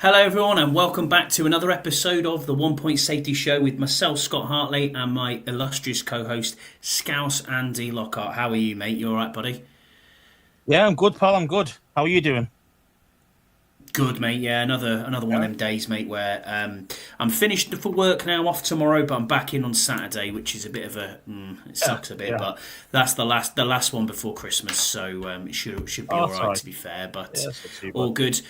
Hello, everyone, and welcome back to another episode of the One Point Safety Show with myself, Scott Hartley, and my illustrious co-host, Scouse Andy Lockhart. How are you, mate? You all right, buddy? Yeah, I'm good, pal. I'm good. How are you doing? Good, mate. Yeah, another one Yeah. of them days, mate, where I'm finished for work now, off tomorrow, but I'm back in on Saturday, which is a bit of a it Yeah. sucks a bit, Yeah. but that's the last one before Christmas, so it should be Oh, all that's right, all to right. be fair. Yeah, But that's not too bad. all good.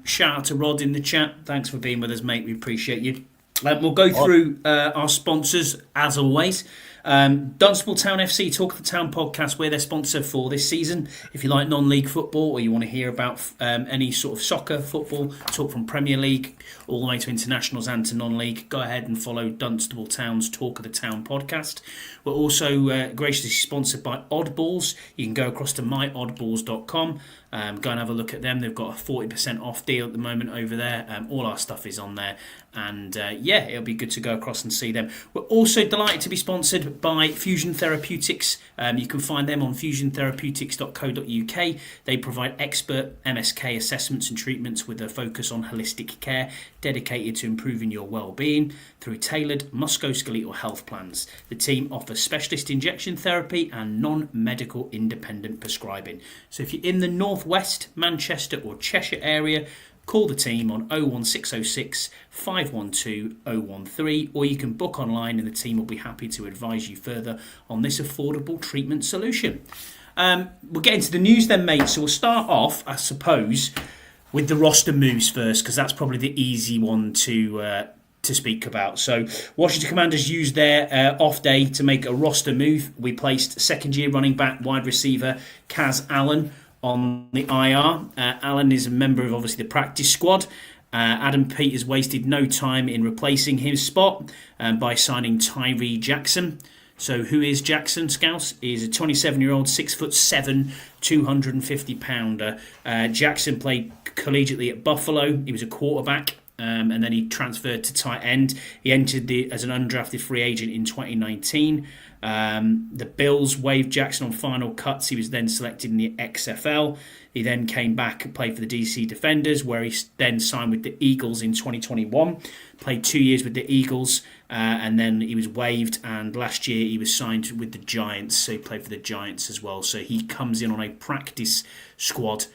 Shout out to Rod in the chat. Thanks for being with us, mate. We appreciate you. We'll go Oh, through our sponsors as always. Dunstable Town FC, Talk of the Town podcast, we're their sponsor for this season. If you like non-league football or you want to hear about any sort of soccer, football, talk from Premier League all the way to internationals and to non-league, go ahead and follow Dunstable Town's Talk of the Town podcast. We're also graciously sponsored by Oddballs. You can go across to myoddballs.com. Go and have a look at them. They've got a 40% off deal at the moment over there. All our stuff is on there. And yeah, it'll be good to go across and see them. We're also delighted to be sponsored by Fusion Therapeutics. You can find them on fusiontherapeutics.co.uk. They provide expert MSK assessments and treatments with a focus on holistic care dedicated to improving your well-being through tailored musculoskeletal health plans. The team offers specialist injection therapy and non-medical independent prescribing. So if you're in the Northwest, Manchester or Cheshire area, call the team on 01606 512 013, or you can book online and the team will be happy to advise you further on this affordable treatment solution. We'll get into the news then, mate. So we'll start off, I suppose, with the roster moves first, because that's probably the easy one to speak about. So Washington Commanders used their off day to make a roster move. We placed second-year running back wide receiver Kaz Allen on the IR. Allen is a member of obviously the practice squad. Adam Peters wasted no time in replacing his spot by signing Tyree Jackson. So who is Jackson, Scouse? He's a 27-year-old, 6'7", 250-pounder. Jackson played collegiately at Buffalo. He was a quarterback. And then he transferred to tight end. He entered as an undrafted free agent in 2019. The Bills waived Jackson on final cuts. He was then selected in the XFL. He then came back and played for the DC Defenders, where he then signed with the Eagles in 2021. Played 2 years with the Eagles, and then he was waived. And last year he was signed with the Giants, so he played for the Giants as well. So he comes in on a practice squad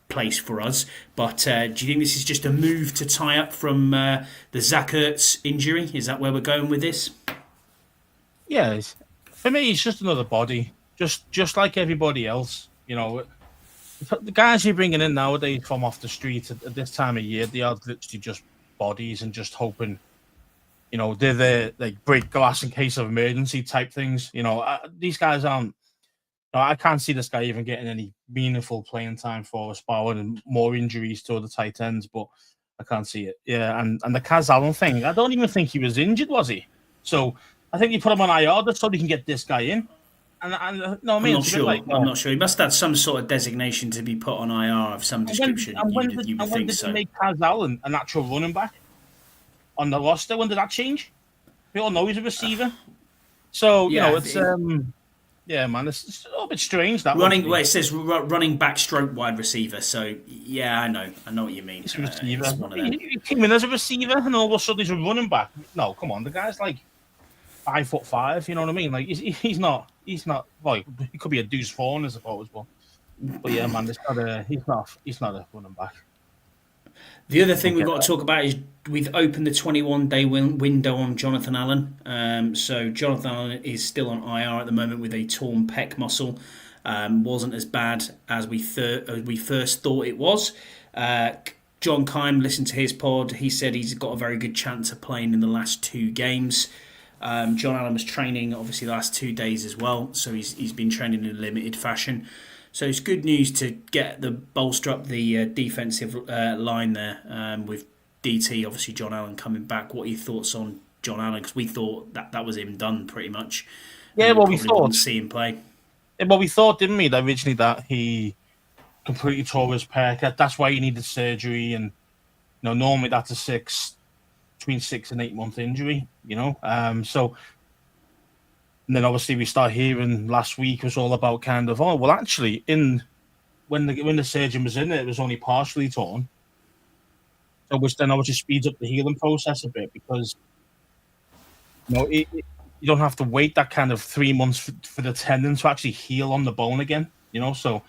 place for us. But do you think this is just a move to tie up from the Zach Ertz injury? Is that where we're going with this? yeah. For me, it's just another body, just like everybody else. The guys you're bringing in nowadays from off the street at this time of year, they are literally just bodies and just hoping. They're the like break glass in case of emergency type things. These guys aren't. I can't see this guy even getting any meaningful playing time for us, barring more injuries to other tight ends, but I can't see it. Yeah, and the Kaz Allen thing, I don't even think he was injured, was he? So I think you put him on IR just so they can get this guy in. And no, I I'm mean, not it's a bit sure. like, I'm not sure. He must have some sort of designation to be put on IR of some and when, description. and when You would when think did they so. make Kaz Allen an actual running back on the roster? When did that change? We all know he's a receiver. So, Yeah, it's yeah, man, it's a little bit strange that one. running. Well, it says running back stroke wide receiver. So yeah, I know what you mean. He's a receiver. It's one of them. He came in as a receiver, and all of a sudden he's a running back. No, come on, the guy's like 5'5". You know what I mean? Like he's not. Well, he could be a deuce fawn, I suppose, but yeah, man, he's not a running back. The other thing we've got to talk about is we've opened the 21-day window on Jonathan Allen. So Jonathan Allen is still on IR at the moment with a torn pec muscle. Wasn't as bad as we first thought it was. John Kime listened to his pod. He said he's got a very good chance of playing in the last two games. John Allen was training obviously the last 2 days as well, so he's been training in a limited fashion. So it's good news to get the bolster up the defensive line there with DT, obviously John Allen coming back. What are your thoughts on John Allen? Because we thought that was him done pretty much. Yeah, well, we probably thought. wouldn't see him play. Well, we thought, didn't we, that originally that he completely tore his pec. That's why he needed surgery, and normally that's between 6 and 8 month injury. So. And then obviously we start hearing last week was all about kind of, oh, well, actually, when the surgeon was in it was only partially torn. So which then obviously speeds up the healing process a bit because you don't have to wait that kind of 3 months for the tendon to actually heal on the bone again. So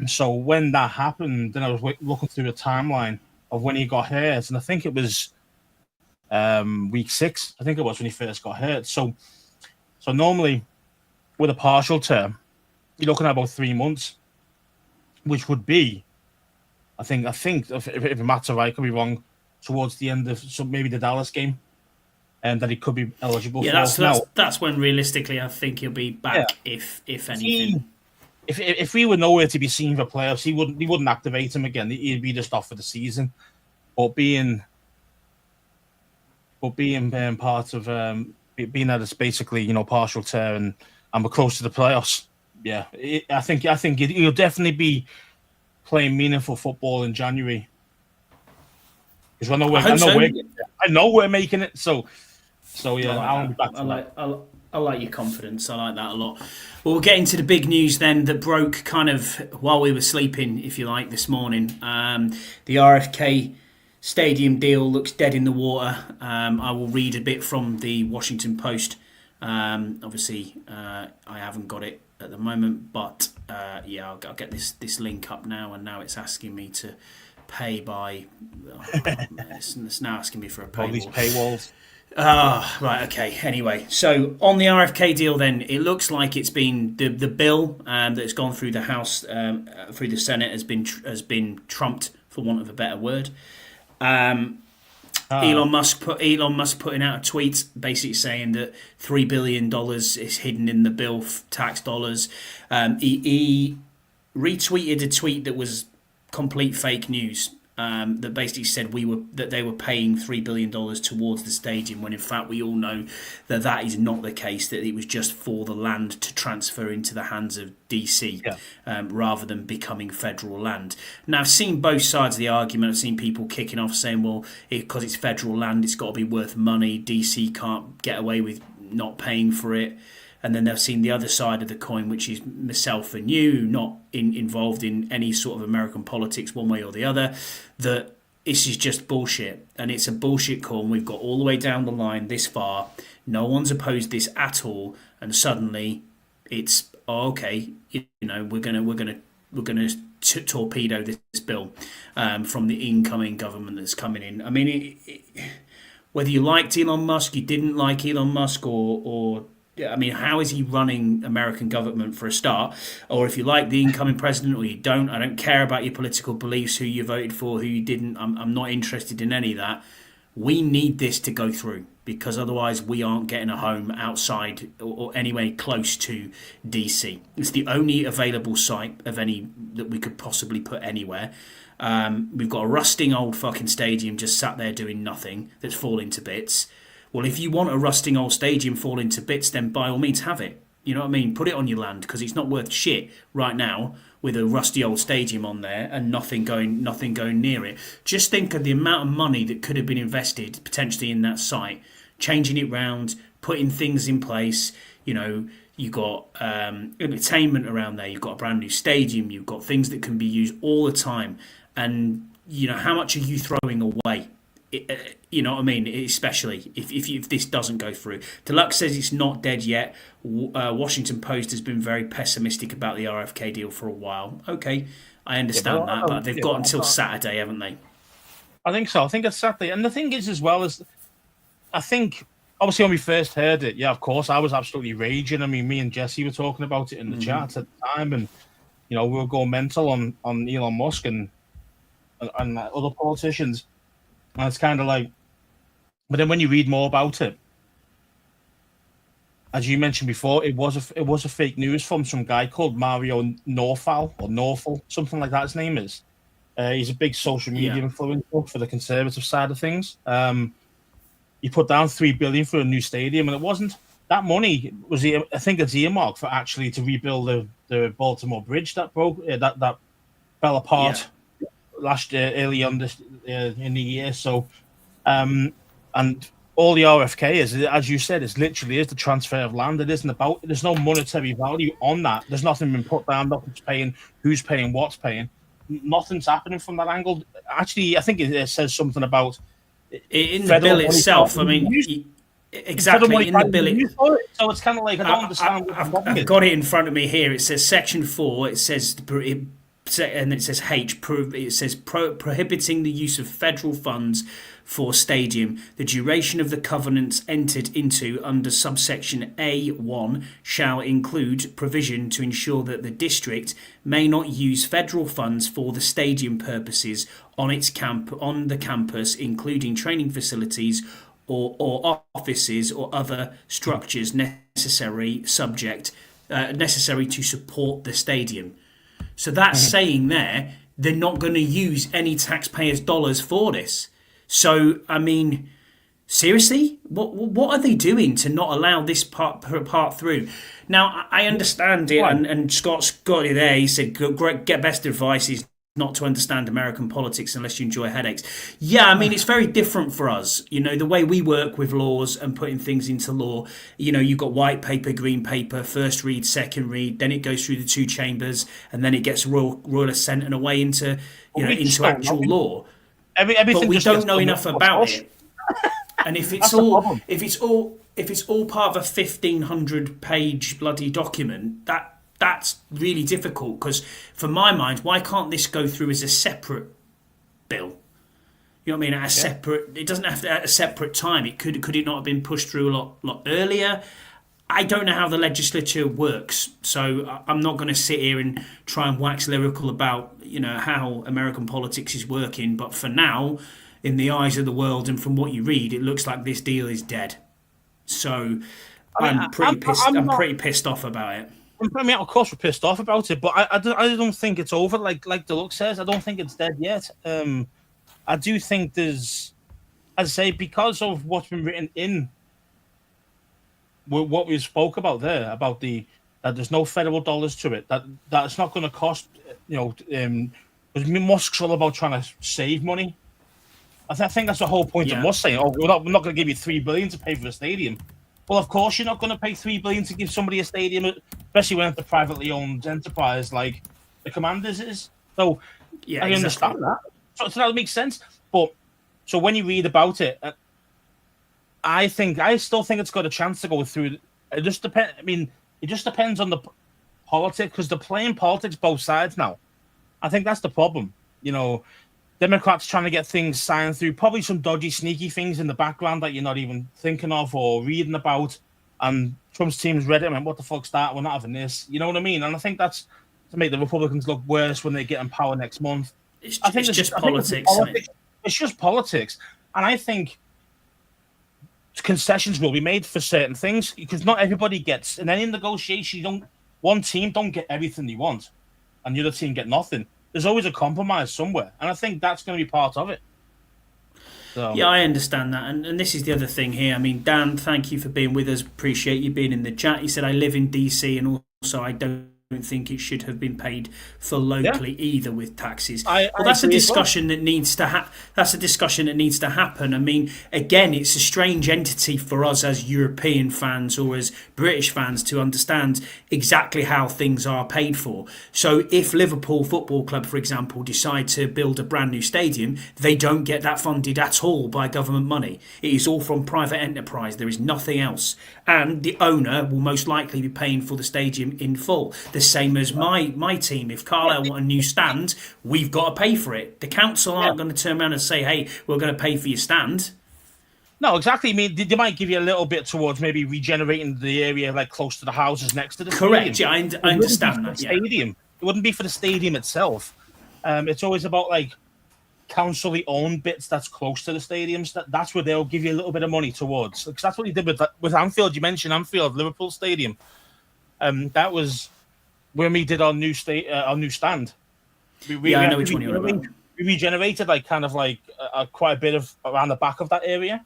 so when that happened, then I was looking through the timeline of when he got hurt, and I think it was week 6. I think it was when he first got hurt. So normally with a partial term, you're looking at about 3 months, which would be, I think if Matt's right, could be wrong, towards the end of maybe the Dallas game, and that he could be eligible for. That's when realistically I think he'll be back, if anything. If we were nowhere to be seen for playoffs, he wouldn't activate him again. He'd be just off for the season. But being part of being that it's basically partial tear and we're close to the playoffs. Yeah, I think he'll definitely be playing meaningful football in January. Because I know we're making it. So yeah, I'll be back to that. I like your confidence. I like that a lot. Well, we'll get into the big news then that broke kind of while we were sleeping, if you like, this morning. The RFK Stadium deal looks dead in the water. I will read a bit from the Washington Post. Obviously, I haven't got it at the moment, but I'll get this link up now, and now it's asking me to pay by... it's now asking me for a paywall. All these paywalls. Right, okay. Anyway, so on the RFK deal then, it looks like it's been the bill that's gone through the House, through the Senate has been trumped, for want of a better word. Elon Musk putting out a tweet basically saying that $3 billion is hidden in the bill, tax dollars. He retweeted a tweet that was complete fake news. That basically said that they were paying $3 billion towards the stadium, when in fact we all know that is not the case, that it was just for the land to transfer into the hands of DC, rather than becoming federal land. Now, I've seen both sides of the argument. I've seen people kicking off saying, well, because it's federal land, it's got to be worth money. DC can't get away with not paying for it. And then they've seen the other side of the coin, which is myself and you, not involved in any sort of American politics one way or the other, that this is just bullshit. And it's a bullshit call. And we've got all the way down the line this far. No one's opposed this at all. And suddenly it's, okay, we're gonna torpedo this bill from the incoming government that's coming in. I mean, whether you liked Elon Musk, you didn't like Elon Musk, or I mean, how is he running American government for a start? Or if you like the incoming president or you don't, I don't care about your political beliefs, who you voted for, who you didn't. I'm not interested in any of that. We need this to go through, because otherwise we aren't getting a home outside or anywhere close to DC. It's the only available site of any that we could possibly put anywhere. We've got a rusting old fucking stadium just sat there doing nothing that's falling to bits. Well, if you want a rusting old stadium falling to bits, then by all means have it. You know what I mean? Put it on your land, because it's not worth shit right now with a rusty old stadium on there and nothing going near it. Just think of the amount of money that could have been invested potentially in that site, changing it round, putting things in place. You've got entertainment around there. You've got a brand new stadium. You've got things that can be used all the time. And how much are you throwing away? You know what I mean? Especially if this doesn't go through. Deluxe says it's not dead yet. Washington Post has been very pessimistic about the RFK deal for a while. Okay, I understand that, but they've got until Saturday, haven't they? I think so. I think it's Saturday. And the thing is, as well, is I think, obviously, when we first heard it, yeah, of course, I was absolutely raging. I mean, me and Jesse were talking about it in the chat at the time, and we were going mental on Elon Musk and other politicians. And it's kind of like, but then when you read more about it, as you mentioned before, it was a fake news from some guy called Mario Norfal, something like that. His name is. He's a big social media influencer for the conservative side of things. He put down $3 billion for a new stadium, and it wasn't that money. I think it's earmarked for actually to rebuild the Baltimore Bridge that broke, that fell apart. Yeah. Last year, early on in the year, so and all the RFK is, as you said, is literally the transfer of land. It isn't about. There's no monetary value on that. There's nothing been put down. Nothing's paying. Who's paying? What's paying? Nothing's happening from that angle. actually, I think it says something about in the bill itself. I mean, exactly in the bill. So it's kind of like I don't understand what the problem I've is. got it in front of me here. It says Section 4. It says and it says H. It says prohibiting the use of federal funds for stadium. The duration of the covenants entered into under subsection A1 shall include provision to ensure that the district may not use federal funds for the stadium purposes on the campus, including training facilities or offices or other structures necessary to support the stadium. So that's saying there they're not going to use any taxpayers' dollars for this. So I mean, seriously, what are they doing to not allow this part through? Now I understand it, and Scott's got it there. He said, "Get best advice is not to understand American politics unless you enjoy headaches." Yeah, I mean, it's very different for us. You know, the way we work with laws and putting things into law, you know, you've got white paper, green paper, first read, second read, then it goes through the two chambers, and then it gets royal assent and away into, into actual law. But we don't know enough about it. And if it's all part of a 1,500-page bloody document, that's really difficult, because for my mind, why can't this go through as a separate bill? You know what I mean? At a separate, it doesn't have to at a separate time. Could it not have been pushed through a lot earlier? I don't know how the legislature works, so I'm not going to sit here and try and wax lyrical about how American politics is working. But for now, in the eyes of the world and from what you read, it looks like this deal is dead. So I'm pretty pissed off about it. I mean, of course, we're pissed off about it, but I don't think it's over. Like Deluxe says, I don't think it's dead yet. I do think there's, as I say, because of what's been written in what we spoke about there, about that there's no federal dollars to it, that it's not going to cost, because Musk's all about trying to save money. I think that's the whole point of Musk saying, we're not going to give you $3 billion to pay for a stadium. Well, of course you're not going to pay $3 billion to give somebody a stadium, especially when it's a privately owned enterprise like the Commanders is. So I understand that. So that makes sense. But so when you read about it, I still think it's got a chance to go through. It just depends. I mean, it just depends on the politics, because they're playing politics both sides now. I think that's the problem. Democrats trying to get things signed through, probably some dodgy, sneaky things in the background that you're not even thinking of or reading about. And Trump's team's read it and went, what the fuck's that? We're not having this. You know what I mean? And I think that's to make the Republicans look worse when they get in power next month. It's just politics, isn't it? It's just politics. And I think concessions will be made for certain things, because not everybody gets, in any negotiation, one team don't get everything they want and the other team get nothing. There's always a compromise somewhere, and I think that's going to be part of it. So. Yeah, I understand that, and this is the other thing here. I mean, Dan, thank you for being with us. Appreciate you being in the chat. He said, I live in DC, and also I don't think it should have been paid for locally either with taxes. That's a discussion that needs to that's a discussion that needs to happen. I mean, again, it's a strange entity for us as European fans or as British fans to understand exactly how things are paid for. So if Liverpool Football Club, for example, decide to build a brand new stadium, they don't get that funded at all by government money. It is all from private enterprise. There is nothing else. And the owner will most likely be paying for the stadium in full. The same as my team. If Carlisle want a new stand, we've got to pay for it. The council aren't going to turn around and say, hey, we're going to pay for your stand. No, exactly. I mean, they might give you a little bit towards maybe regenerating the area like close to the houses next to the Correct, stadium. Yeah, I understand that. Stadium. It wouldn't be for the stadium itself. It's always about like councilly owned bits that's close to the stadiums. That's where they'll give you a little bit of money towards. Because that's what he did with Anfield. You mentioned Anfield, Liverpool Stadium. That was when we did our new stand. I know which one you're about. We regenerated quite a bit of around the back of that area,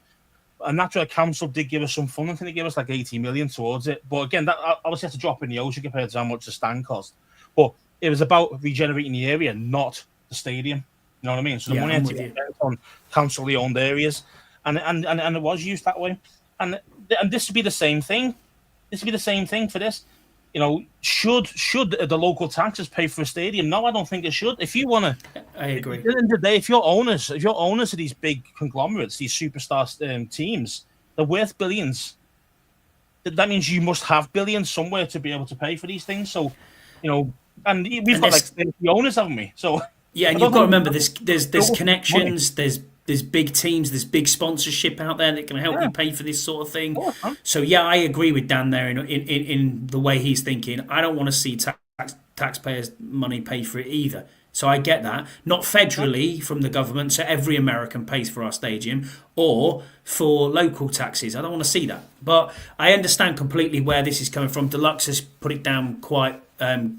and that's where the council did give us some funding. I think they gave us like 80 million towards it. But again, that obviously had to drop in the ocean compared to how much the stand cost. But it was about regenerating the area, not the stadium. You know what I mean? So the money had to get spent on councilly owned areas, and it was used that way. And this would be the same thing. This would be the same thing for this. should the local taxes pay for a stadium? No, I don't think it should. If you want to, I agree. at the end of the day, if you're owners of these big conglomerates, these superstar teams, they're worth billions. That means you must have billions somewhere to be able to pay for these things. So, and we've got like the owners, haven't we? So yeah, and you've got to remember there's connections, there's big teams, there's big sponsorship out there that can help you pay for this sort of thing. So yeah, I agree with Dan there in the way he's thinking. I don't want to see taxpayers' money pay for it either. So I get that. Not federally from the government, so every American pays for our stadium, or for local taxes. I don't want to see that. But I understand completely where this is coming from. Deluxe has put it down quite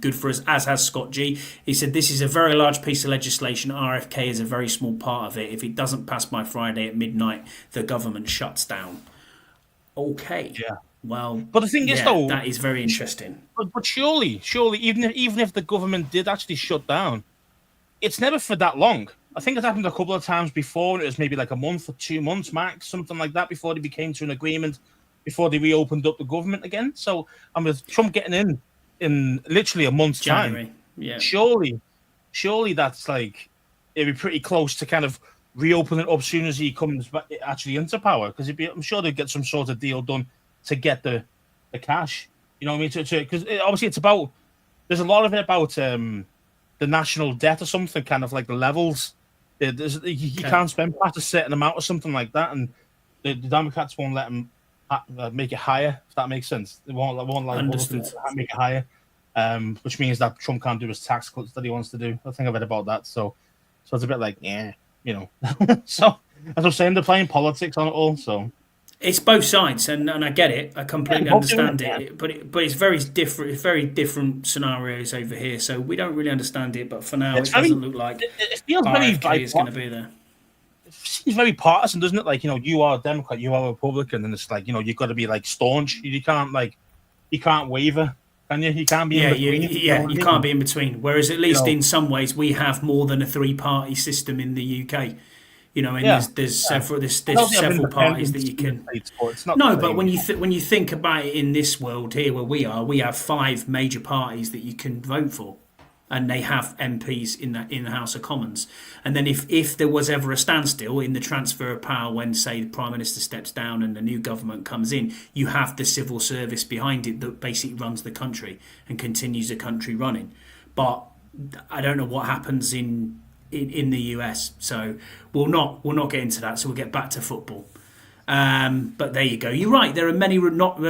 good for us, as has Scott G. He said this is a very large piece of legislation. RFK is a very small part of it. If it doesn't pass by Friday at midnight, the government shuts down. Okay. Yeah. Well, but the thing is, though, that is very interesting. But surely, even if the government did actually shut down, it's never for that long. I think it's happened a couple of times before. It was maybe like a month or 2 months max, something like that, before they came to an agreement, before they reopened up the government again. So, and with Trump getting in literally a month's January. time, yeah, surely that's like it'd be pretty close to kind of reopen it up as soon as he comes back actually into power, because I'm sure they'd get some sort of deal done to get the cash. You know what I mean? Because obviously it's about, there's a lot of it about the national debt or something, kind of like the levels. You can't spend past a certain amount or something like that, and the Democrats won't let them make it higher, if that makes sense. They won't make it higher, which means that Trump can't do his tax cuts that he wants to do. I think I read about that. So it's a bit like, So as I'm saying, they're playing politics on it all. So it's both sides, and I get it. I completely understand it, but it's very different. It's very different scenarios over here, so we don't really understand it. But for now, it doesn't look like it feels RFK is going to be there. It seems very partisan, doesn't it? Like, you are a Democrat, you are a Republican, and it's like, you've got to be like staunch. You can't waver, can you? You can't be in between. You can't be in between. Whereas at least in some ways we have more than a three-party system in the UK. There's several parties that you can. But when you think about it in this world here where we have 5 major parties that you can vote for, and they have MPs in the House of Commons. And then if there was ever a standstill in the transfer of power when, say, the Prime Minister steps down and the new government comes in, you have the civil service behind it that basically runs the country and continues the country running. But I don't know what happens in the US, so we'll not get into that. So we'll get back to football. But there you go. You're right. There are many not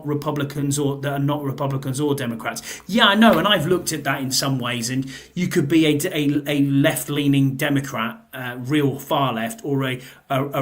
Republicans or Democrats. Yeah, I know, and I've looked at that in some ways. And you could be a left-leaning Democrat, real far left, or a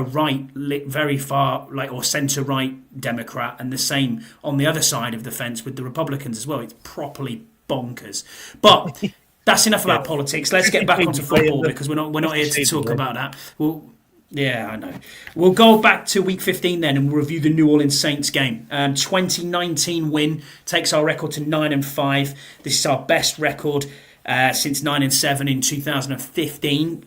right, very far or centre-right Democrat, and the same on the other side of the fence with the Republicans as well. It's properly bonkers, but. That's enough about politics. Let's get back onto football, because we're not here to talk about that. I know. We'll go back to week 15 then, and we'll review the New Orleans Saints game. 2019 win takes our record to 9-5. This is our best record since 9-7 in 2015.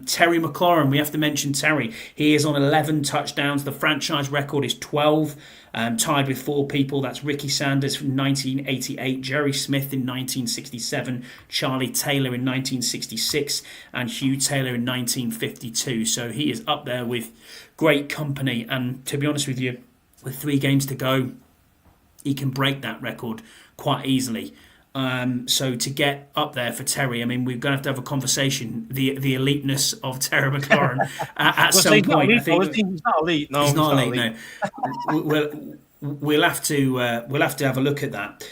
Terry McLaurin, we have to mention Terry. He is on 11 touchdowns. The franchise record is 12. Tied with 4 people. That's Ricky Sanders from 1988, Jerry Smith in 1967, Charlie Taylor in 1966, and Hugh Taylor in 1952. So he is up there with great company. And to be honest with you, with 3 games to go, he can break that record quite easily. So to get up there for Terry, I mean, we're going to have a conversation, the eliteness of Terry McLaurin at some point. I think he's not elite. No, he's not elite. No. We'll have to have a look at that.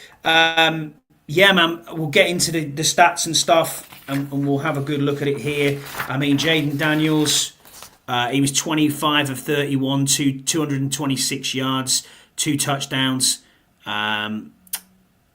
Yeah, man. We'll get into the stats and stuff, and we'll have a good look at it here. I mean, Jaden Daniels, he was 25 of 31, 226 yards, 2 touchdowns.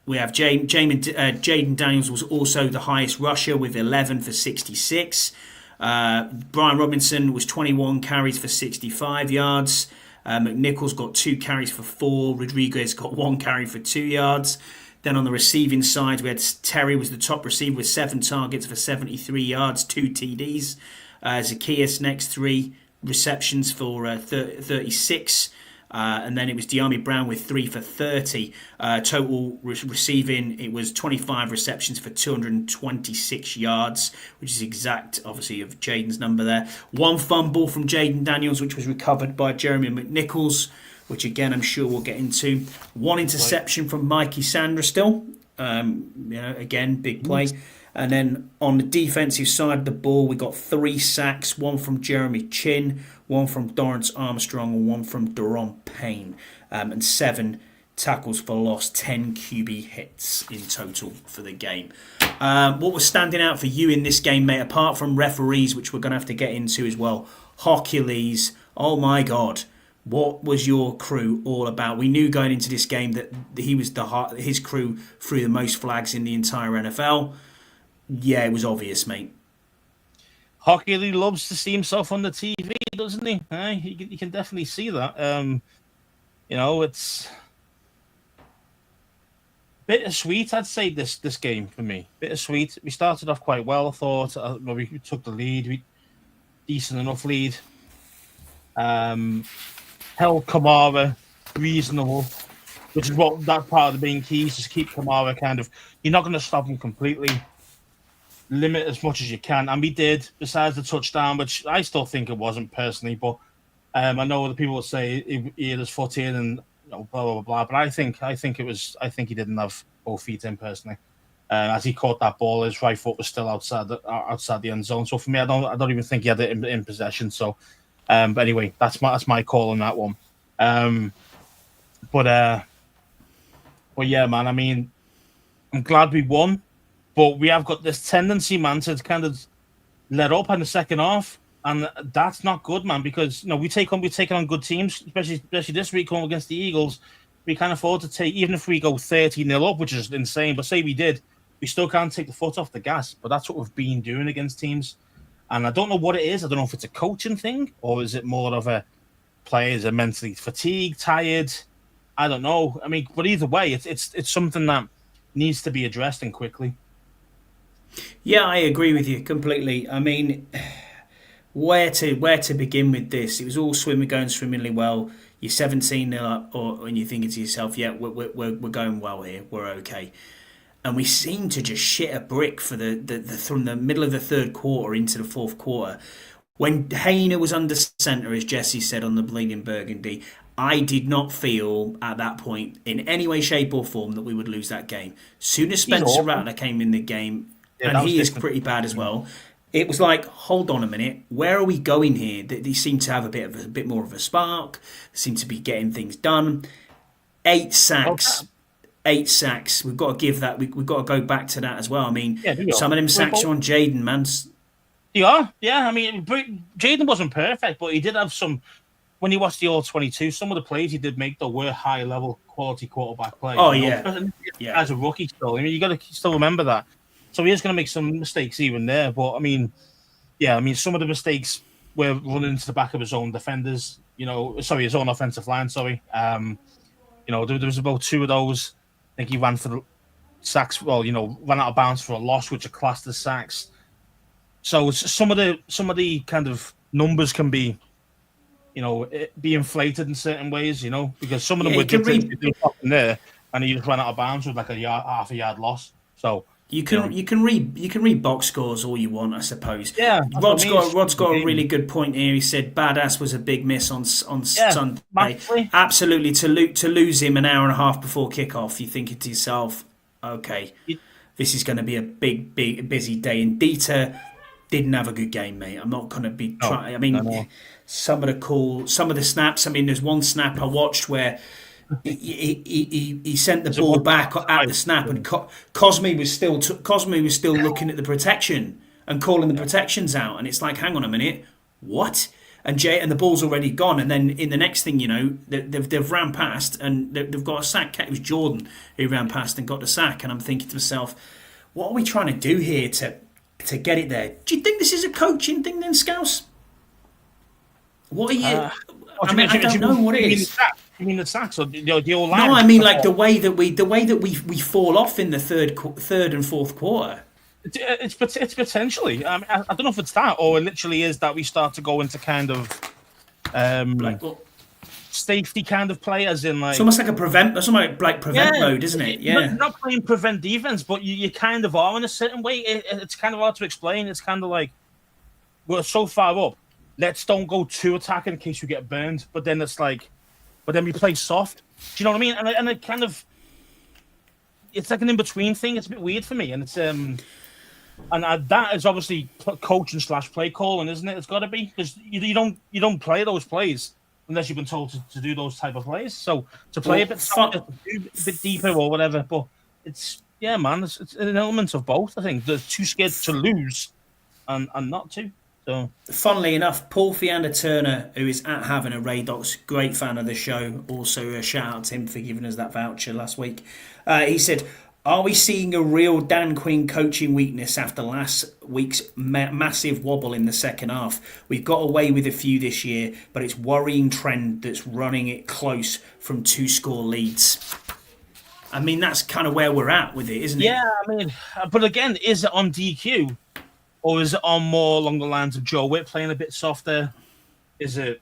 We have Jaden Daniels was also the highest rusher with 11 for 66. Brian Robinson was 21 carries for 65 yards. McNichols got 2 carries for 4. Rodriguez got 1 carry for 2 yards. Then on the receiving side, we had Terry was the top receiver with 7 targets for 73 yards, 2 TDs. Zacchaeus next 3 receptions for 36. And then it was De'Ami Brown with 3 for 30. Total receiving, it was 25 receptions for 226 yards, which is exact, obviously, of Jaden's number there. 1 fumble from Jaden Daniels, which was recovered by Jeremy McNichols, which again I'm sure we'll get into. 1 interception from Mikey Sandra still. Again, big play. And then on the defensive side of the ball, we got 3 sacks, 1 from Jeremy Chin, 1 from Dorrance Armstrong, and 1 from Daron Payne, and 7 tackles for loss, 10 QB hits in total for the game. What was standing out for you in this game, mate, apart from referees, which we're going to have to get into as well? Hercules, oh my God. What was your crew all about? We knew going into this game that he was his crew threw the most flags in the entire NFL. Yeah, it was obvious, mate. Hockey loves to see himself on the TV, doesn't he? You can definitely see that. It's bittersweet, I'd say, this game for me. Bittersweet. We started off quite well, I thought. We took the lead. Decent enough lead. Held Kamara reasonable, which is what that part of the main key is, just keep Kamara kind of... You're not going to stop him completely. Limit as much as you can, and we did. Besides the touchdown, which I still think it wasn't personally, but I know other people will say he had his foot in and blah blah blah. But I think it was. I think he didn't have both feet in personally. As he caught that ball, his right foot was still outside the end zone. So for me, I don't even think he had it in possession. So, but anyway, that's my call on that one. But yeah, man. I mean, I'm glad we won. But we have got this tendency, man, to kind of let up in the second half, and that's not good, man. Because we're taking on good teams, especially this week going against the Eagles. We can't afford to take, even if we go 30-0 up, which is insane. But say we did, we still can't take the foot off the gas. But that's what we've been doing against teams, and I don't know what it is. I don't know if it's a coaching thing or is it more of a players are mentally fatigued, tired. I don't know. I mean, but either way, it's something that needs to be addressed and quickly. Yeah, I agree with you completely. I mean, where to begin with this? It was all going swimmingly well. You're 17-0 up, and you're thinking to yourself, "Yeah, we're going well here. We're okay." And we seem to just shit a brick for the from the middle of the third quarter into the fourth quarter. When Hayner was under centre, as Jesse said on the Bleeding Burgundy, I did not feel at that point in any way, shape, or form that we would lose that game. Soon as Spencer Rattler came in the game. Yeah, and he is pretty bad as well. It was like, hold on a minute, where are we going here? They seem to have a bit more of a spark. Seem to be getting things done. 8 sacks. 8 sacks. We've got to give that. We've got to go back to that as well. I mean, some of them sacks are on Jaden, man. Yeah. I mean, Jaden wasn't perfect, but he did have some. When you watch the All-22, some of the plays he did make, though, were high-level quality quarterback plays. Oh, yeah. As a rookie still. I mean, you got to still remember that. So he is going to make some mistakes even there. But, I mean, some of the mistakes were running into the back of his own defenders, his own offensive line, there was about 2 of those. I think he ran for the sacks, ran out of bounds for a loss, which are classed as sacks. So some of the kind of numbers can be, be inflated in certain ways, because some of them were there, and he just ran out of bounds with like half a yard loss. So you can read box scores all you want, I suppose. Yeah, Rod's got a really good point here. He said Badass was a big miss on Sunday. Massively. Absolutely, to lose him an hour and a half before kickoff, you're thinking to yourself, okay, this is going to be a big busy day. And Dieter didn't have a good game, mate. I'm not going to be trying. I mean, some of the snaps. I mean, there's one snap I watched where he sent the ball back at the snap, and Cosme was still looking at the protection and calling the protections out, and it's like, hang on a minute, what? And the ball's already gone, and then in the next thing they've ran past and they've got a sack. It was Jordan who ran past and got the sack, and I'm thinking to myself, what are we trying to do here to get it there? Do you think this is a coaching thing then, Scouse? What are you? I don't know what it is. You mean the sacks or the old line? No, I mean like the way that we fall off in the third and fourth quarter. It's potentially. I don't know if it's that or it literally is that we start to go into kind of safety kind of play, as in like it's almost like a prevent. It's almost like prevent mode, isn't it? You're Yeah. not playing prevent defense, but you kind of are in a certain way. It's kind of hard to explain. It's kind of like we're so far up. Let's don't go too attacking in case you get burned. But then it's like, but then we play soft. Do you know what I mean? And it kind of, it's like an in between thing. It's a bit weird for me, and it's that is obviously coaching / play calling, isn't it? It's got to be, because you don't play those plays unless you've been told to do those type of plays. So to play a bit softer, a bit deeper or whatever. But it's man, it's an element of both. I think they're too scared to lose and not to. So, funnily enough, Paul Fiander Turner, who is at Having a Radox, great fan of the show, also a shout out to him for giving us that voucher last week. He said, "Are we seeing a real Dan Quinn coaching weakness after last week's massive wobble in the second half? We've got away with a few this year, but it's worrying trend that's running it close from 2-score leads." I mean, that's kind of where we're at with it, isn't it? Yeah, I mean, but again, is it on DQ? Or is it on more along the lines of Joe Witt playing a bit softer? Is it,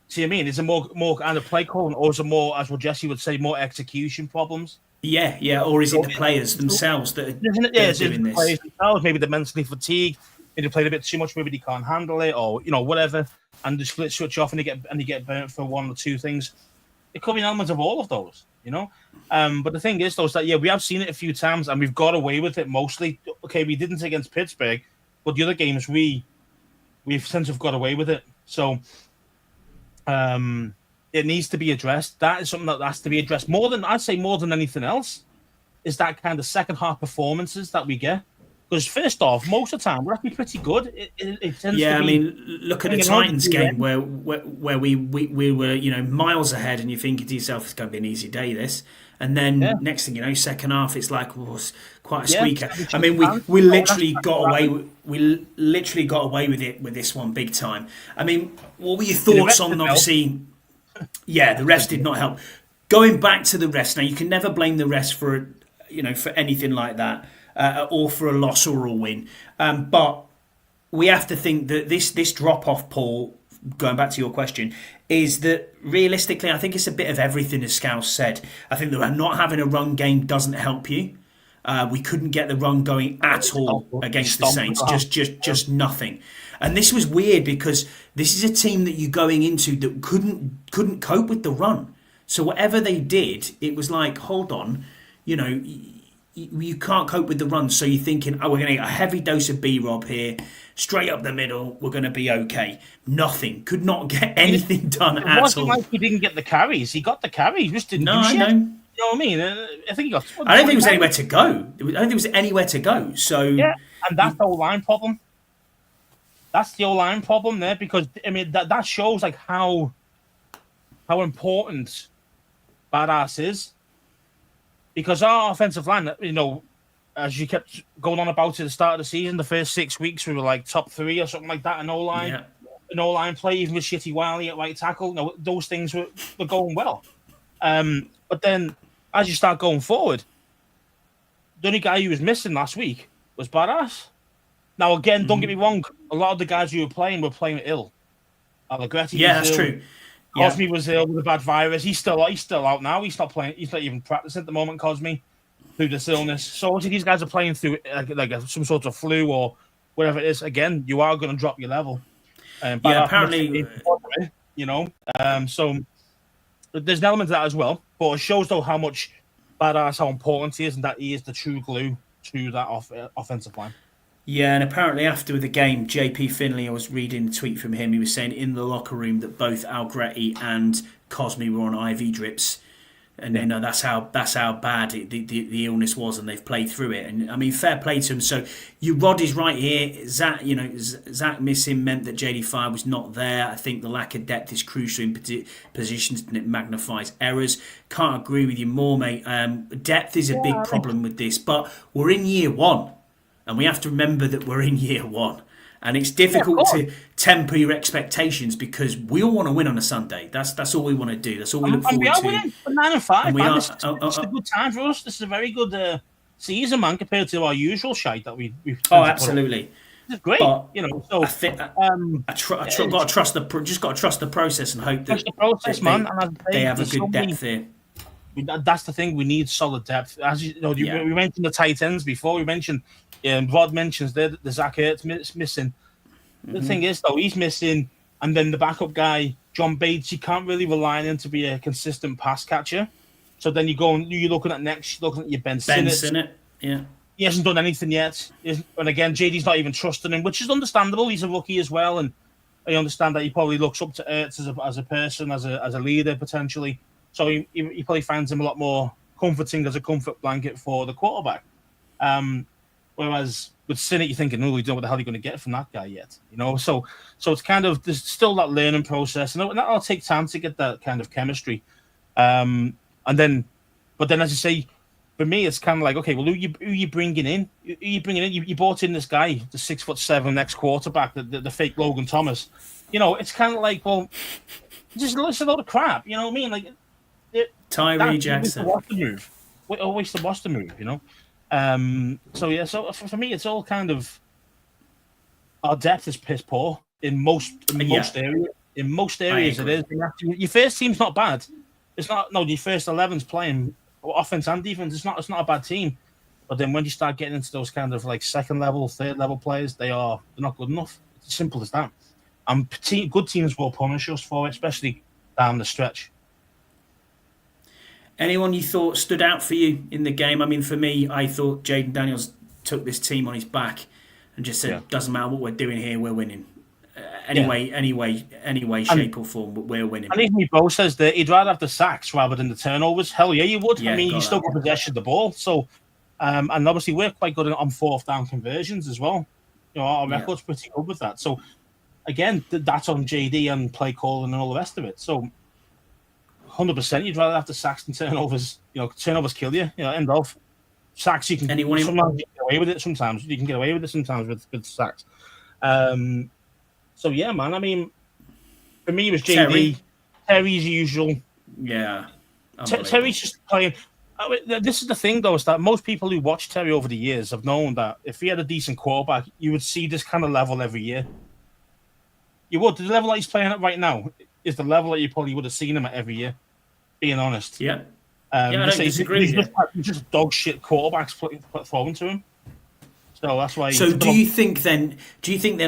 see what I mean? Is it more kind of play calling, or is it more, as what Jesse would say, more execution problems? Yeah. Or is it the players themselves that are doing this? Players themselves, maybe they're mentally fatigued, maybe they played a bit too much, maybe they can't handle it, or whatever, and just split switch off and they get burnt for one or two things. It could be an element of all of those, But the thing is, though, is that we have seen it a few times and we've got away with it mostly. Okay, we didn't against Pittsburgh. But the other games, we've since have got away with it. So it needs to be addressed. That is something that has to be addressed. I'd say more than anything else, is that kind of second half performances that we get. Because first off, most of the time, we're actually pretty good. It tends to be, I mean, look at the Titans game where we were, miles ahead, and you're thinking to yourself, it's going to be an easy day, this. And then next thing you know, second half, it's like, it's quite a squeaker. I mean, we literally got away. We literally got away with it with this one big time. I mean, what were your thoughts on obviously? Yeah, the refs did not help. Going back to the refs, now you can never blame the refs for for anything like that, or for a loss or a win. But we have to think that this drop off, Paul, going back to your question, is that realistically, I think it's a bit of everything, as Scouse said. I think that not having a run game doesn't help you. We couldn't get the run going at all against the Saints, just nothing. And this was weird because this is a team that you're going into that couldn't cope with the run. So whatever they did, it was like, hold on, you can't cope with the run, so you're thinking, we're going to get a heavy dose of B-Rob here, straight up the middle, we're going to be okay. Nothing. Could not get anything done at all. It wasn't like he didn't get the carries. He got the carries, just didn't do shit. No. You know what I mean? I think he got... I don't think it was anywhere to go. I don't think it was anywhere to go. So yeah, and that's the O-line problem. That's the O-line problem there, because, I mean, that shows, like, how important Badass is. Because our offensive line, as you kept going on about at the start of the season, the first 6 weeks we were like top 3 or something like that in O-line. Yeah. An O-line play, even with Shitty Wiley at right tackle. Those things were going well. But then, as you start going forward, the only guy who was missing last week was Badass. Now, again, don't get me wrong, a lot of the guys who were playing ill. Allegretti was ill. True. Cosme was ill with a bad virus. He's still out now. He's not playing. He's not even practicing at the moment, Cosme, through this illness. So if these guys are playing through some sort of flu or whatever it is, again, you are going to drop your level. Apparently, so there's an element of that as well. But it shows though how important he is, and that he is the true glue to that offensive line. Yeah, and apparently after the game, JP Finley, I was reading a tweet from him, he was saying in the locker room that both Allegretti and Cosme were on IV drips. And that's how bad the illness was, and they've played through it. And I mean, fair play to him. So Rod is right here. Zach missing meant that JD5 was not there. I think the lack of depth is crucial in positions, and it magnifies errors. Can't agree with you more, mate. Depth is a big problem with this, but we're in year one. And we have to remember that we're in year one. And it's difficult to temper your expectations because we all want to win on a Sunday. That's all we want to do. That's all we look forward to. We are winning. We're 9-5. This is a good time for us. This is a very good season, man, compared to our usual shite that we've absolutely. It's great, But you know. So I think got it's to trust the process and hope just that the process, man. And as I they say, have a there's so good many. depth here. That's the thing. We need solid depth. As you know, Yeah. we mentioned the tight ends before. We mentioned, Rod mentions the Zach Ertz missing. The thing is, though, he's missing, and then the backup guy, John Bates, you can't really rely on him to be a consistent pass catcher. So then you're looking at next, you're looking at your Ben Ben Sinnott. Sinnott, yeah. He hasn't done anything yet. And again, JD's not even trusting him, which is understandable. He's a rookie as well, and I understand that he probably looks up to Ertz as a person, as a leader potentially. So he probably finds him a lot more comforting as a comfort blanket for the quarterback. Whereas with Sinnott, you're thinking, oh, we don't know what the hell you're going to get from that guy yet, you know. So it's kind of there's still that learning process, and that'll take time to get that kind of chemistry. And then, but then as you say, for me, it's kind of like, okay, well, who you bringing in? Who you bringing in? You brought in this guy, the 6'7" ex quarterback, the fake Logan Thomas. You know, it's kind of like, well, just it's a load of crap. You know what I mean? Like Tyree Jackson. A waste of Boston move. You know. So yeah, so for me, it's all kind of our depth is piss poor in most areas. In most areas, it is. Your first team's not bad. It's not. No, your first 11's playing offense and defense. It's not a bad team. But then when you start getting into those kind of like second level, third level players, they're not good enough. It's as simple as that. And good teams will punish us for it, especially down the stretch. Anyone you thought stood out for you in the game? I mean, for me, I thought Jaden Daniels took this team on his back and just said, "Doesn't matter what we're doing here, we're winning." Anyway, shape or form, we're winning. And even Bo says that he'd rather have the sacks rather than the turnovers. Hell yeah, you would. Yeah, I mean, you still got possession of the ball. So, and obviously we're quite good on fourth down conversions as well. You know, our record's pretty good with that. So, again, that's on JD and play calling and all the rest of it. So, 100%, you'd rather have the sacks than turnovers. You know, turnovers kill you. You know, end of sacks. You can sometimes you get away with it. Sometimes you can get away with it. Sometimes with sacks. So yeah, man. I mean, for me, it was JD. Terry's usual. Yeah, Terry's just playing. This is the thing, though, is that most people who watch Terry over the years have known that if he had a decent quarterback, you would see this kind of level every year. You would. The level that he's playing at right now is the level that you probably would have seen him at every year. Being honest. Yeah. I don't disagree. He's just dog shit quarterbacks throwing to him. So that's why. So do you think then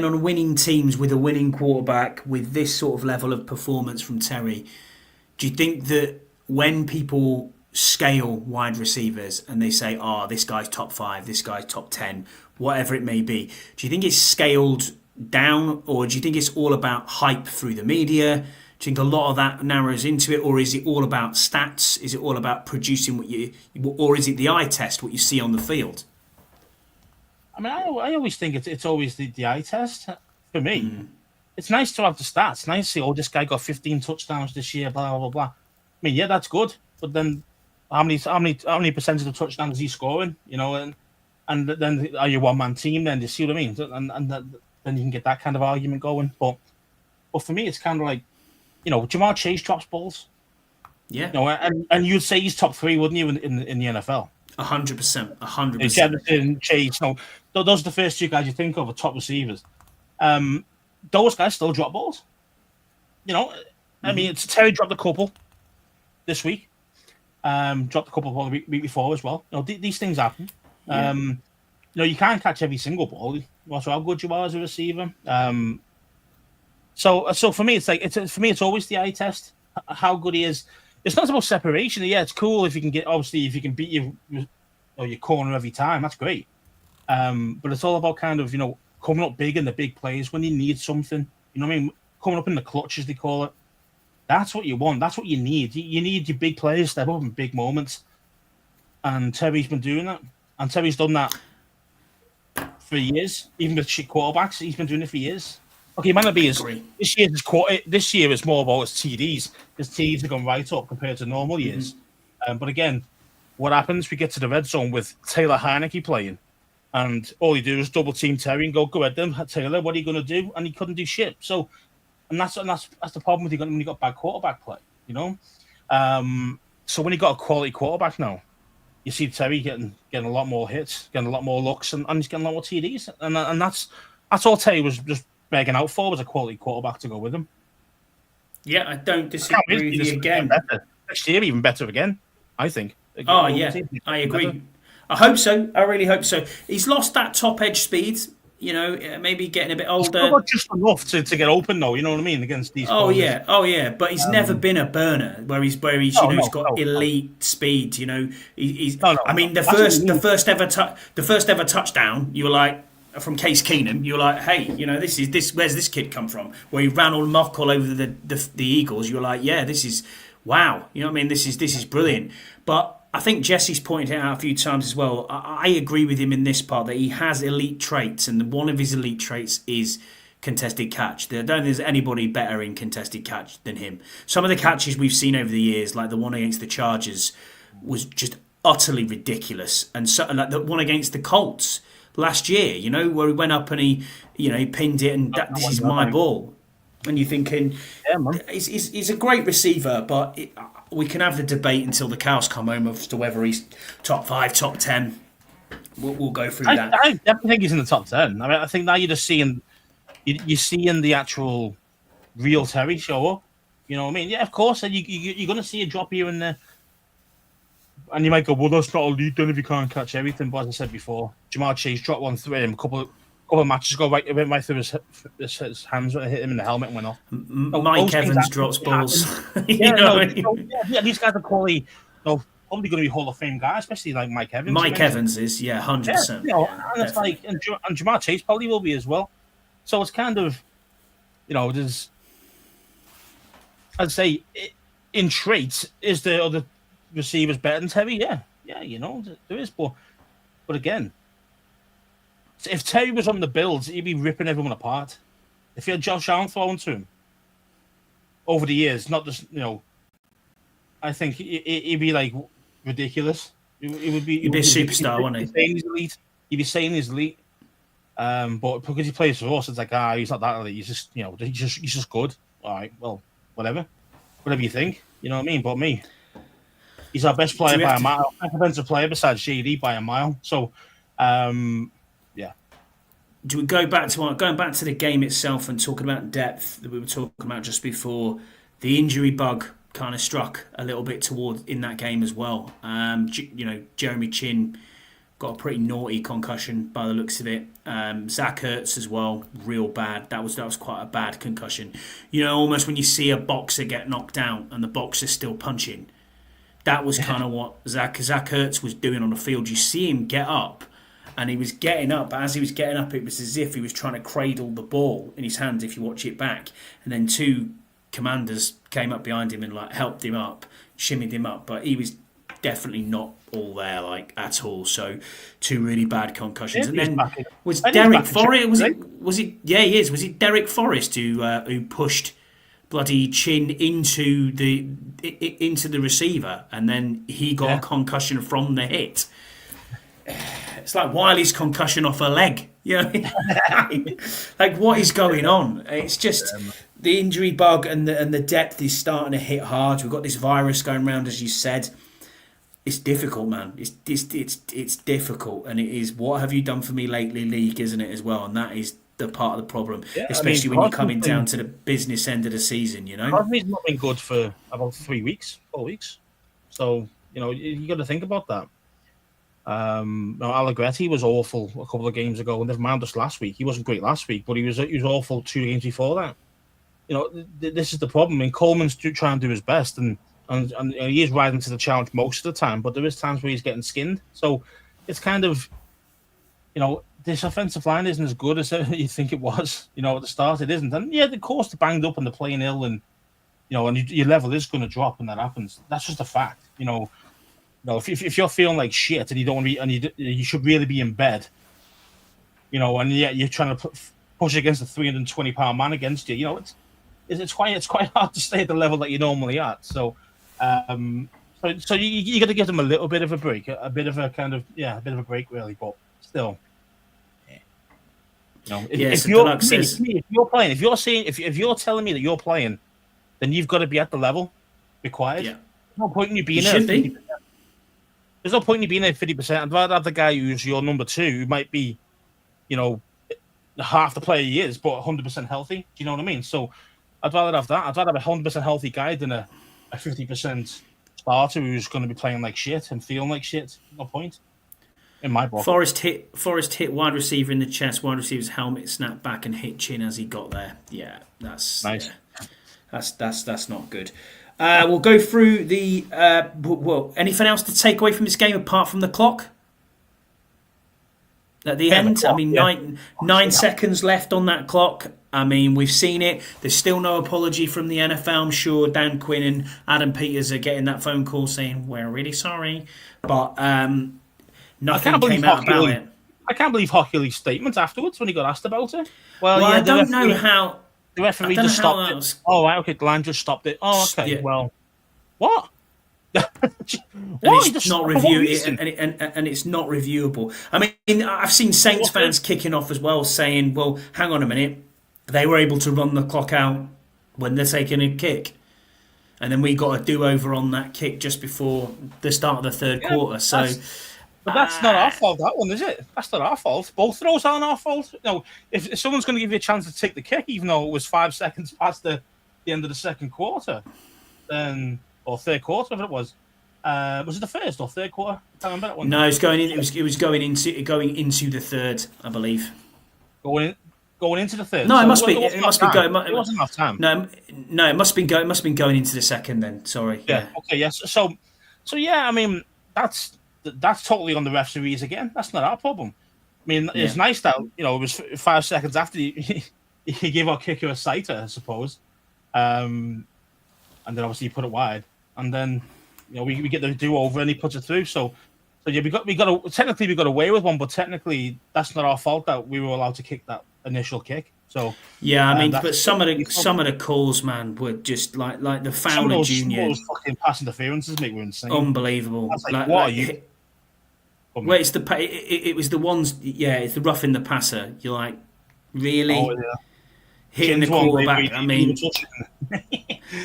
on winning teams with a winning quarterback with this sort of level of performance from Terry, do you think that when people scale wide receivers and they say, this guy's top 5, this guy's top 10, whatever it may be, do you think it's scaled down, or do you think it's all about hype through the media? Do you think a lot of that narrows into it, or is it all about stats? Is it all about producing or is it the eye test, what you see on the field? I mean, I always think it's always the eye test for me. It's nice to have the stats. Nice to see, this guy got 15 touchdowns this year, blah blah blah blah. I mean, yeah, that's good. But then, how many percentage of touchdowns is he scoring? You know, and then are you one man team? Then do you see what I mean? And then you can get that kind of argument going. But for me, it's kind of like, you know, Jamar Chase drops balls. Yeah. You know, and you'd say he's top 3, wouldn't you, in the NFL? 100%. 100%. Jefferson, Chase, those are the first 2 guys you think of are top receivers. Those guys still drop balls. You know, I mean, Terry dropped a couple this week. Dropped a couple the week before as well. You know, these things happen. Yeah. You know, you can't catch every single ball. No matter how good you are as a receiver. So for me, it's always the eye test. How good he is. It's not about separation. Yeah, it's cool if you can beat your corner every time. That's great. But it's all about kind of, you know, coming up big in the big plays when you need something. You know what I mean? Coming up in the clutch, as they call it. That's what you want. That's what you need. You need your big players step up in big moments. And Terry's been doing that. And Terry's done that for years. Even with shit quarterbacks, he's been doing it for years. Okay, it might not be this year is more about his TDs. His TDs have gone right up compared to normal years. But again, what happens? We get to the red zone with Taylor Heineke playing, and all you do is double team Terry and go ahead then, Taylor. What are you going to do? And he couldn't do shit. So, and that's the problem when you got bad quarterback play. You know, so when you got a quality quarterback now, you see Terry getting a lot more hits, getting a lot more looks, and he's getting a lot more TDs, and that's That's all Terry was just begging out for, was a quality quarterback to go with him. Yeah, I don't disagree with you again. Next year, even better again, I think. Oh, yeah, I agree. Better. I hope so. I really hope so. He's lost that top edge speed. You know, maybe getting a bit older. He's still got just enough to get open, though. You know what I mean? Against these. Yeah. But he's never been a burner where he's he's got elite speed. You know, he's. No. I mean, the first ever touchdown, you were like, from Case Keenum, you were like, hey, you know, this. Where's this kid come from? Where he ran all mock all over the Eagles. You were like, yeah, this is wow. You know what I mean? This is brilliant. But I think Jesse's pointed it out a few times as well. I agree with him in this part that he has elite traits, and one of his elite traits is contested catch. I don't think there's anybody better in contested catch than him. Some of the catches we've seen over the years, like the one against the Chargers, was just utterly ridiculous, and so, like the one against the Colts last year, you know, where he went up and he pinned it, and this is my ball. And you're thinking, he's a great receiver, but we can have the debate until the cows come home as to whether he's top 5, top 10. We'll go through that. I definitely think he's in the top 10. I mean, I think now you're just seeing the actual real Terry show up. You know what I mean? Yeah, of course. And you're going to see a drop here and there. And you might go, well, that's not elite then if you can't catch everything. But as I said before, Jamar Chase dropped one through him a couple of matches ago. It went right through his hands, hit him in the helmet and went off. Mike Evans drops balls. These guys are probably going to be Hall of Fame guys, especially like Mike Evans. Mike Evans is, 100%. And it's like, and Jamar Chase probably will be as well. So it's kind of, there's, I'd say, in traits, is the other receivers better than Terry? Yeah, there is. But again, if Terry was on the Bills, he'd be ripping everyone apart. If you had Josh Allen thrown to him over the years, not just, I think he'd be like ridiculous. He'd be a superstar, wouldn't he? He'd be saying he's elite. But because he plays for us, it's like, he's not that elite. He's just, he's just good. All right, well, whatever you think. You know what I mean? But me, he's our best player by a mile. Offensive player besides JD by a mile. So, yeah. Do we going back to the game itself and talking about depth that we were talking about just before? The injury bug kind of struck a little bit in that game as well. Jeremy Chin got a pretty naughty concussion by the looks of it. Zach Ertz as well, real bad. That was quite a bad concussion. Almost when you see a boxer get knocked out and the boxer's still punching. That was kind of what Zach Ertz was doing on the field. You see him get up, and he was getting up. But as he was getting up, it was as if he was trying to cradle the ball in his hands, if you watch it back. And then two commanders came up behind him and helped him up, shimmied him up. But he was definitely not all there at all. So two really bad concussions. And then was Derek Forrest? Was it? Yeah, he is. Was it Derek Forrest who pushed bloody Chin into the receiver, and then he got a concussion from the hit? It's like Wiley's concussion off a leg. Like what is going on? It's just the injury bug and the depth is starting to hit hard. We've got this virus going around, as you said. It's difficult, man. It's difficult, and it is. What have you done for me lately, league, isn't it as well? And that is the part of the problem, especially when you're coming down to the business end of the season. Crosby's not been good for about 4 weeks. So you got to think about that. Allegretti was awful a couple of games ago. Never mind just last week. He wasn't great last week, but he was awful 2 games before that. This is the problem. I mean, Coleman's trying to do his best, and he is rising to the challenge most of the time, but there is times where he's getting skinned. So it's kind of, this offensive line isn't as good as you think it was. At the start it isn't. And yeah, of course they're banged up and they're playing ill, and and your level is going to drop when that happens. That's just a fact. If you're feeling like shit and you don't want to be, and you should really be in bed, and yet you're trying to push against a 320-pound man against you. It's quite hard to stay at the level that you're normally at. So, so you got to give them a little bit of a break, a bit of a break, really. But still, if you're telling me that you're playing, then you've got to be at the level required. Yeah. There's no point in you being there. There's no point in you being there 50%. I'd rather have the guy who's your number two, who might be, half the player he is, but 100% healthy. Do you know what I mean? So I'd rather have that. I'd rather have a 100% healthy guy than a 50% starter who's going to be playing like shit and feeling like shit. No point in my book. Forrest hit wide receiver in the chest. Wide receiver's helmet snapped back and hit chin as he got there. Yeah, that's nice. Yeah, that's not good. We'll go through the. Well, anything else to take away from this game apart from the clock? At the end, clock, I mean, nine seconds left on that clock. I mean, we've seen it. There's still no apology from the NFL. I'm sure Dan Quinn and Adam Peters are getting that phone call saying, we're really sorry. But nothing came out about it. I can't believe Hockey League's statement afterwards when he got asked about it. Well yeah, I don't know how... The referee just stopped it. Oh, right, okay, the line just stopped it. Oh, okay, yeah. Well, what? And it's not and it's not reviewable. I mean, I've seen Saints fans kicking off as well, saying, "Well, hang on a minute, they were able to run the clock out when they're taking a kick, and then we got a do-over on that kick just before the start of the third quarter." So, but that's not our fault. That one, is it? That's not our fault. Both throws aren't our fault. No, if someone's going to give you a chance to take the kick, even though it was 5 seconds past the end of the second quarter, then. Or third quarter, whatever it was. Was it the first or third quarter? I can't remember that one. No, it was going in. It was going into the third, I believe. Going into the third. No, so it must be. It must be going. It wasn't enough time. No, it must have been going into the second. Then, sorry. Yeah. Okay. Yes. So yeah. I mean, that's totally on the referees again. That's not our problem. I mean, it's nice that it was 5 seconds after he gave our kicker a sighter, I suppose. And then obviously you put it wide, and then we get the do over, and he puts it through. So yeah, we got away with one, but technically that's not our fault that we were allowed to kick that initial kick. So yeah, I mean, but some of the calls, man, were just like the Fowler Jr. Some of those fucking pass interferences, mate, were insane. Unbelievable. Like, what are you? Well, it was the ones. Yeah, it's the roughing the passer. You're like, really? Oh, yeah. Hitting the quarterback. I mean,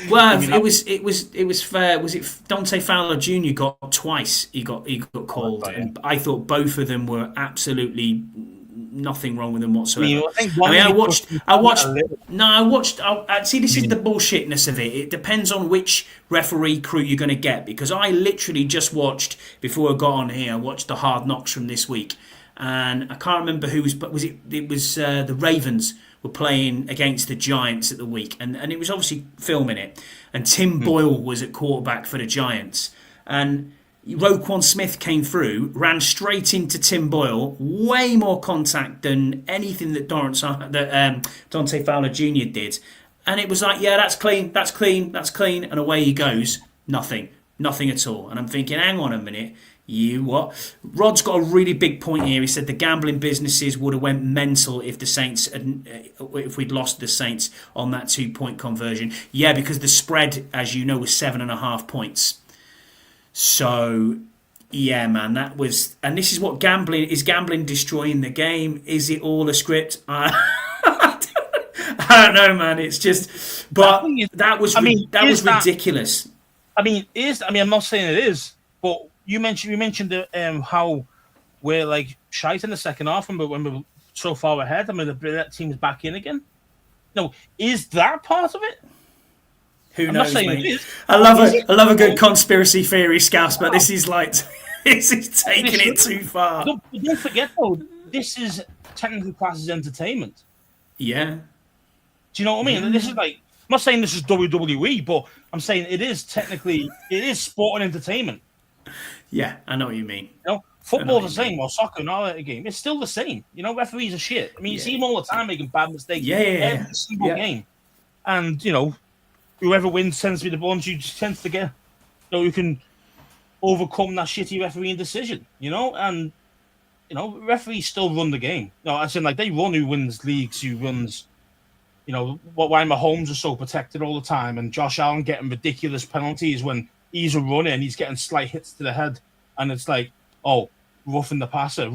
well, it was fair. Was it Dante Fowler Jr. got twice? He got called, and I thought both of them were absolutely nothing wrong with them whatsoever. I watched. See, this is the bullshitness of it. It depends on which referee crew you're going to get, because I literally just watched before I got on here. I watched the Hard Knocks from this week, and I can't remember who was, but it was the Ravens were playing against the Giants at the week, and it was obviously filming it, and Tim Boyle was at quarterback for the Giants, and Roquan Smith came through, ran straight into Tim Boyle, way more contact than anything that Dante Fowler Jr. did, and it was like, yeah, that's clean, and away he goes, nothing at all, and I'm thinking, hang on a minute. Rod's got a really big point here. He said the gambling businesses would have went mental if if we'd lost the Saints on that 2-point conversion. Yeah, because the spread, as you know, was 7.5 points. So, yeah, man, that was, and this is what gambling destroying the game? Is it all a script? I don't know, man. It's just, but that was ridiculous. I'm not saying it is, but. You mentioned how we're like shite in the second half when we're so far ahead. I mean, that team's back in again. No, is that part of it? Who knows? Mate. I love a good conspiracy theory, Scouse, but this is like this is taking it too far. Don't forget though, this is technically classed as entertainment. Yeah. Do you know what I mean? This is like, I'm not saying this is WWE, but I'm saying it is sport and entertainment. Yeah, I know what you mean. Football's the same, or soccer and all that game. It's still the same. Referees are shit. I mean, you see them all the time making bad mistakes. Every single game. And, whoever wins tends to be the ones who tends to get, who can overcome that shitty refereeing decision, And, referees still run the game. As in, like, they run who wins leagues, who runs, why Mahomes are so protected all the time, and Josh Allen getting ridiculous penalties when he's a runner and he's getting slight hits to the head, and it's like, roughing the passer,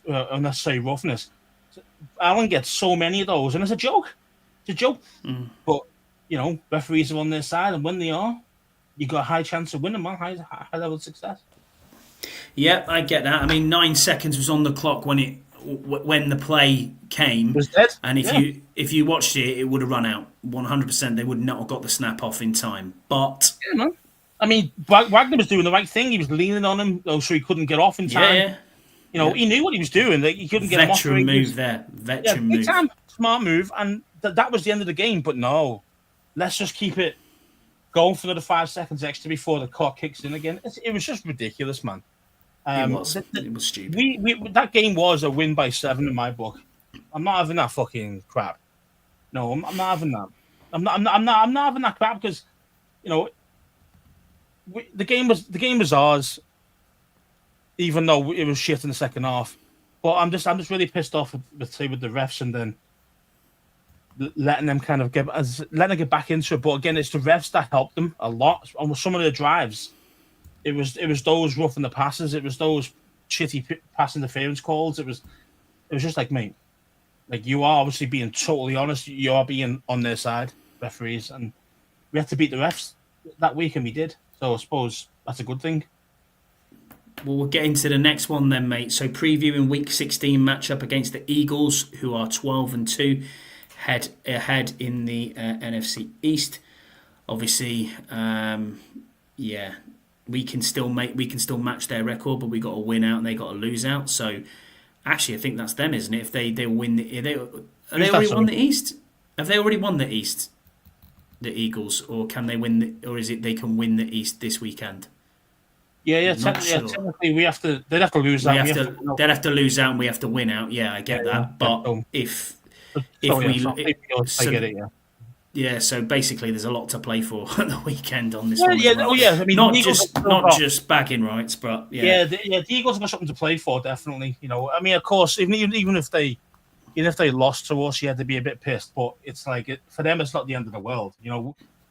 unnecessary roughness. Allen gets so many of those, and it's a joke. But referees are on their side, and when they are, you got a high chance of winning, man. High level of success. Yeah, I get that. I mean, 9 seconds was on the clock when when the play came, It was dead. and if you watched it, it would have run out 100%. They would not have got the snap off in time. But Yeah, man. I mean, Wagner was doing the right thing. He was leaning on him, so he couldn't get off in time. yeah, He knew what he was doing. That he couldn't get him off. veteran move there. Veteran move. Time, smart move, and that was the end of the game. But no, let's just keep it going for another 5 seconds extra before the clock kicks in again. It was just ridiculous, man. It was stupid. That game was a win by 7 in my book. I'm not having that fucking crap. No, I'm not having that. I'm not having that crap because, the game was ours, even though it was shit in the second half. But I'm just really pissed off with the refs and then letting them kind of get back into it. But again, it's the refs that helped them a lot on some of the drives. It was those roughing the passes. It was those shitty pass interference calls. It was just like, mate, like, you are obviously being totally honest. You are being on their side, referees, and we had to beat the refs that week, and we did. So I suppose that's a good thing. Well, we'll get into the next one then, mate. So previewing Week 16 matchup against the Eagles, who are 12-2, head ahead in the NFC East. Obviously, we can still match their record, but we got to win out and they got to lose out. So actually, I think that's them, isn't it? If they win, they already won the East? Have they already won the East? The Eagles, or can they win? Or is it they can win the East this weekend? Technically, they'd have to lose out. They'd have to lose out, and we have to win out. Yeah, I get that. But so basically, there's a lot to play for at the weekend on this one. I mean, not just bagging rights, but the Eagles have got something to play for, definitely. I mean, of course, even if they lost to us, you had to be a bit pissed. But it's like, for them, it's not the end of the world.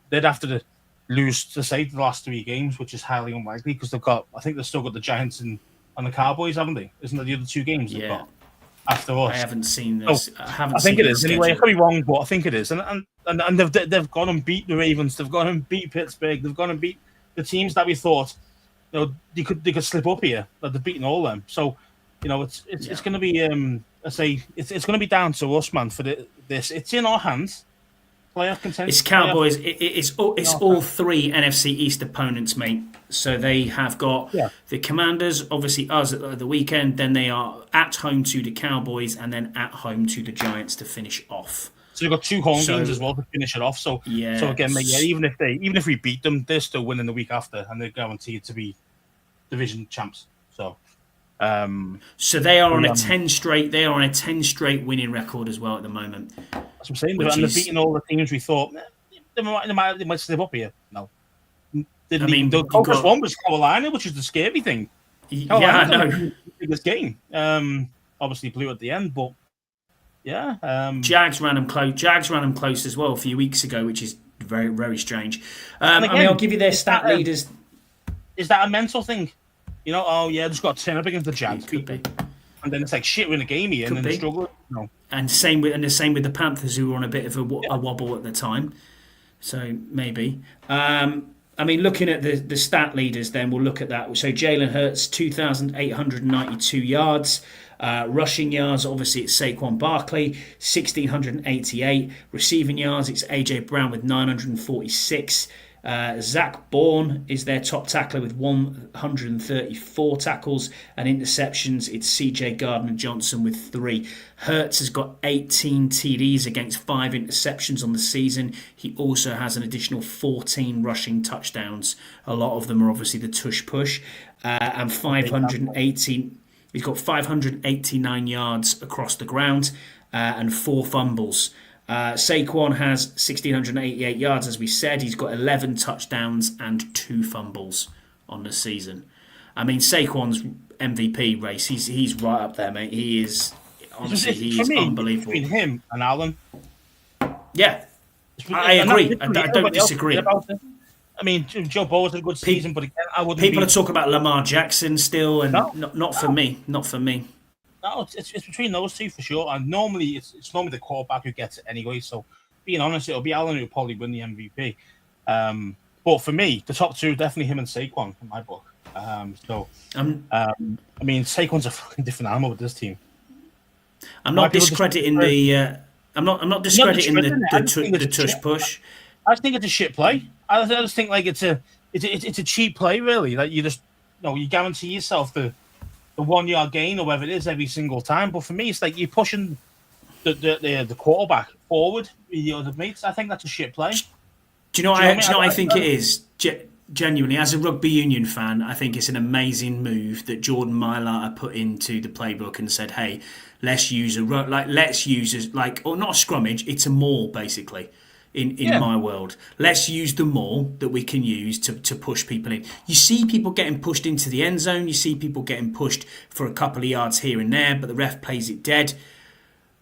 They'd have to lose to say the last 3 games, which is highly unlikely because they've still got the Giants and the Cowboys, haven't they? Isn't that the other 2 games they've got after us? I haven't seen this. I think it is anyway. I could be wrong, but I think it is. And they've gone and beat the Ravens. They've gone and beat Pittsburgh. They've gone and beat the teams that we thought they could slip up here. But they've beaten all of them. So it's going to be it's going to be down to us, man. For this, it's in our hands. Playoff contention. It's Cowboys. It's all 3 NFC East opponents, mate. So they have got the Commanders, obviously us at the weekend. Then they are at home to the Cowboys, and then at home to the Giants to finish off. So you've got 2 home games as well to finish it off. So again, mate, even if we beat them, they're still winning the week after, and they're guaranteed to be division champs. So they are on a 10 straight. They are on a 10 straight winning record as well at the moment. That's what I'm saying. They're beating all the teams we thought they might slip up here. No, the closest one was Carolina, which is the scary thing. I know. Biggest game. Obviously blew at the end, but Jags ran them close. Jags ran them close as well a few weeks ago, which is very, very strange. I'll give you their stat leaders. Is that a mental thing? Just got to turn up against the Jags. Could be. And then it's like, shit, we're in a game here, and then struggling. No. And the same with the Panthers, who were on a bit of a wobble at the time. So maybe. Looking at the stat leaders, then we'll look at that. So Jalen Hurts, 2,892 yards. Rushing yards, obviously it's Saquon Barkley, 1,688. Receiving yards, it's A.J. Brown with 946. Zach Bourne is their top tackler with 134 tackles, and interceptions it's CJ Gardner-Johnson with 3. Hurts has got 18 TDs against 5 interceptions on the season. He also has an additional 14 rushing touchdowns. A lot of them are obviously the tush push, and 518. He's got 589 yards across the ground and 4 fumbles. Saquon has 1,688 yards, as we said. He's got 11 touchdowns and 2 fumbles on the season. I mean, Saquon's MVP race, he's right up there, mate. He is, honestly, he is unbelievable. Between him and Allen. Yeah, I agree. I don't disagree. I mean, Joe Burrow's had a good season, but again, I wouldn't. People are talking about Lamar Jackson still, and not for me. Not for me. No, it's between those 2 for sure. And normally, it's normally the quarterback who gets it anyway. So, being honest, it'll be Allen who will probably win the MVP. But for me, the top 2 definitely him and Saquon in my book. I mean, Saquon's a fucking different animal with this team. I'm Why not people discrediting discredit. the. I'm not You're not discrediting discrediting it. I just think the it's a tush shit. push. I just think it's a shit play. I just think like it's a cheap play, really. Like you just you guarantee yourself the 1 yard gain or whatever it is every single time. But for me, it's like you're pushing the quarterback forward with your other mates. I think that's a shit play. Do you know? Do you know Do what you know? I What I mean? think it is. Genuinely, as a rugby union fan, I think it's an amazing move that Jordan Mailata put into the playbook and said, "Hey, let's use or not a scrummage. It's a maul, basically." In Yeah. my world, let's use the maul that we can use to push people in. You see people getting pushed into the end zone. You see people getting pushed for a couple of yards here and there, but the ref plays it dead.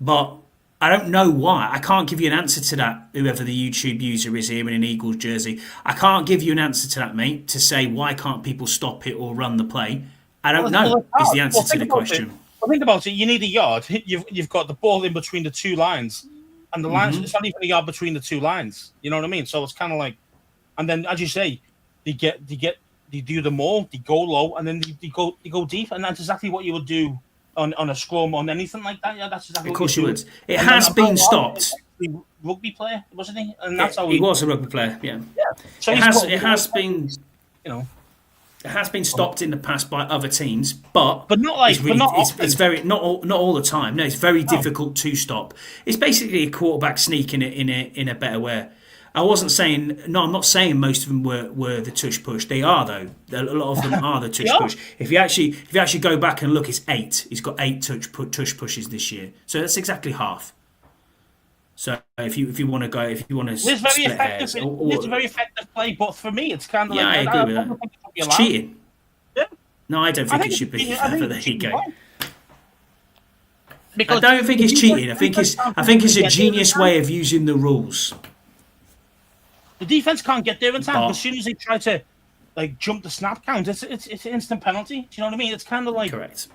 But I don't know why. I can't give you an answer to that, whoever the YouTube user is here in an Eagles jersey. I can't give you an answer to that, mate, to say why can't people stop it or run the play. I don't know, is the answer to the question. Think about it. You need a yard. You've got the ball in between the two lines, and the lines, it's not even a yard between the two lines. You know what I mean? So it's kind of like, and then as you say, they do the maul, they go low, and then they go deep, and that's exactly what you would do on a scrum, on anything like that. Yeah, that's exactly Of what course you you do. would. It And has been Matt Ward stopped. was a rugby player, wasn't he? And that's how He was a rugby player, yeah. So It has been. you know, It has been stopped in the past by other teams, but often. it's very not all the time. No, it's very difficult to stop. It's basically a quarterback sneak in a better way. I'm not saying most of them were the tush push. They are though. A lot of them are the tush push. If you actually go back and look, it's 8. He's got 8 tush pushes this year. So that's exactly half. So if you want to It's very effective. It's a very effective play, but for me, it's kind of I agree with that. It's cheating. Yeah. No, I don't think it should be. But there you go. Because I don't think it's cheating. I think it's a genius way of using the rules. The defense can't get there in time. As soon as they try to jump the snap count, it's an instant penalty. Do you know what I mean? It's kind of like correct.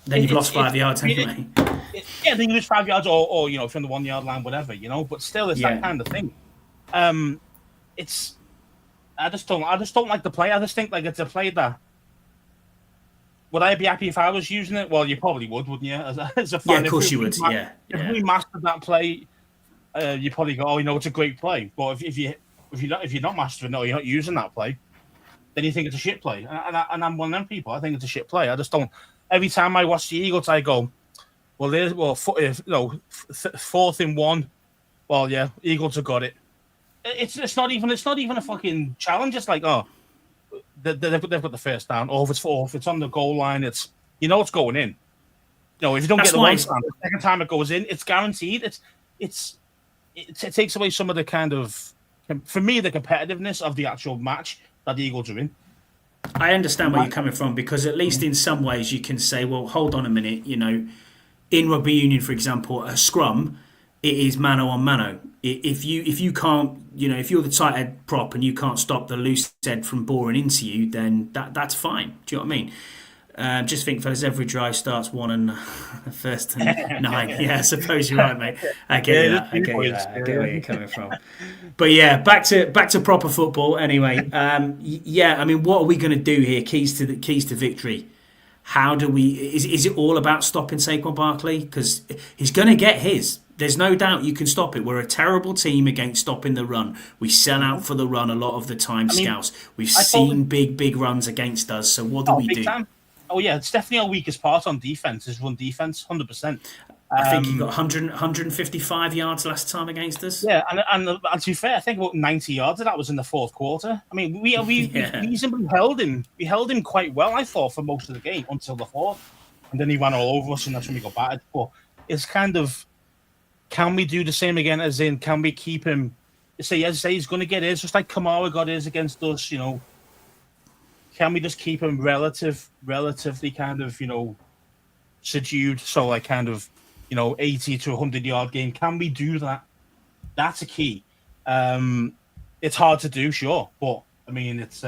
Then you've lost 5 yards anyway. Then you lose 5 yards, or from the 1 yard line, whatever. But still, it's that kind of thing. I just don't like the play. I just think it's a play that. Would I be happy if I was using it? Well, you probably would, wouldn't you? As a fan, of course you would. If we mastered that play, you probably go, it's a great play. But if you're not mastering it or you're not using that play, then you think it's a shit play. And I'm one of them people. I think it's a shit play. I just don't. Every time I watch the Eagles, I go, fourth and 1. Well, yeah, Eagles have got it. It's not even a fucking challenge. It's like, they've got the first down. Or if it's on the goal line, it's going in. If you don't get the one time, the second time it goes in, it's guaranteed. It takes away some of the kind of, for me, the competitiveness of the actual match that the Eagles are in. I understand where you're coming from, because at least in some ways you can say, well, hold on a minute. In rugby union, for example, a scrum, it is mano on mano. If you can't, if you're the tight head prop and you can't stop the loose head from boring into you, then that's fine. Do you know what I mean? Just think, fellas, every drive starts 1 and first and 9. Yeah, I suppose you're right, mate. I get that. I get where you're coming from. But yeah, back to proper football. Anyway, I mean, what are we going to do here? Keys to victory. How do we? Is it all about stopping Saquon Barkley? Because he's going to get his. There's no doubt you can stop it. We're a terrible team against stopping the run. We sell out for the run a lot of the time, Scouts. We've seen big runs against us. So what do we do? Time. Oh yeah, it's definitely our weakest part on defense is run defense, 100%. I think he got 155 yards last time against us. Yeah, and to be fair, I think about 90 yards of that was in the fourth quarter. I mean, we reasonably held him. We held him quite well, I thought, for most of the game until the fourth, and then he ran all over us, and that's when we got battered. But it's kind of, can we do the same again? As in, can we keep him? Say he's going to get his, just like Kamara got his against us. Can we just keep him relatively kind of subdued? So like kind of 80 to 100 yard game. Can we do that? That's a key. It's hard to do, sure, but I mean it's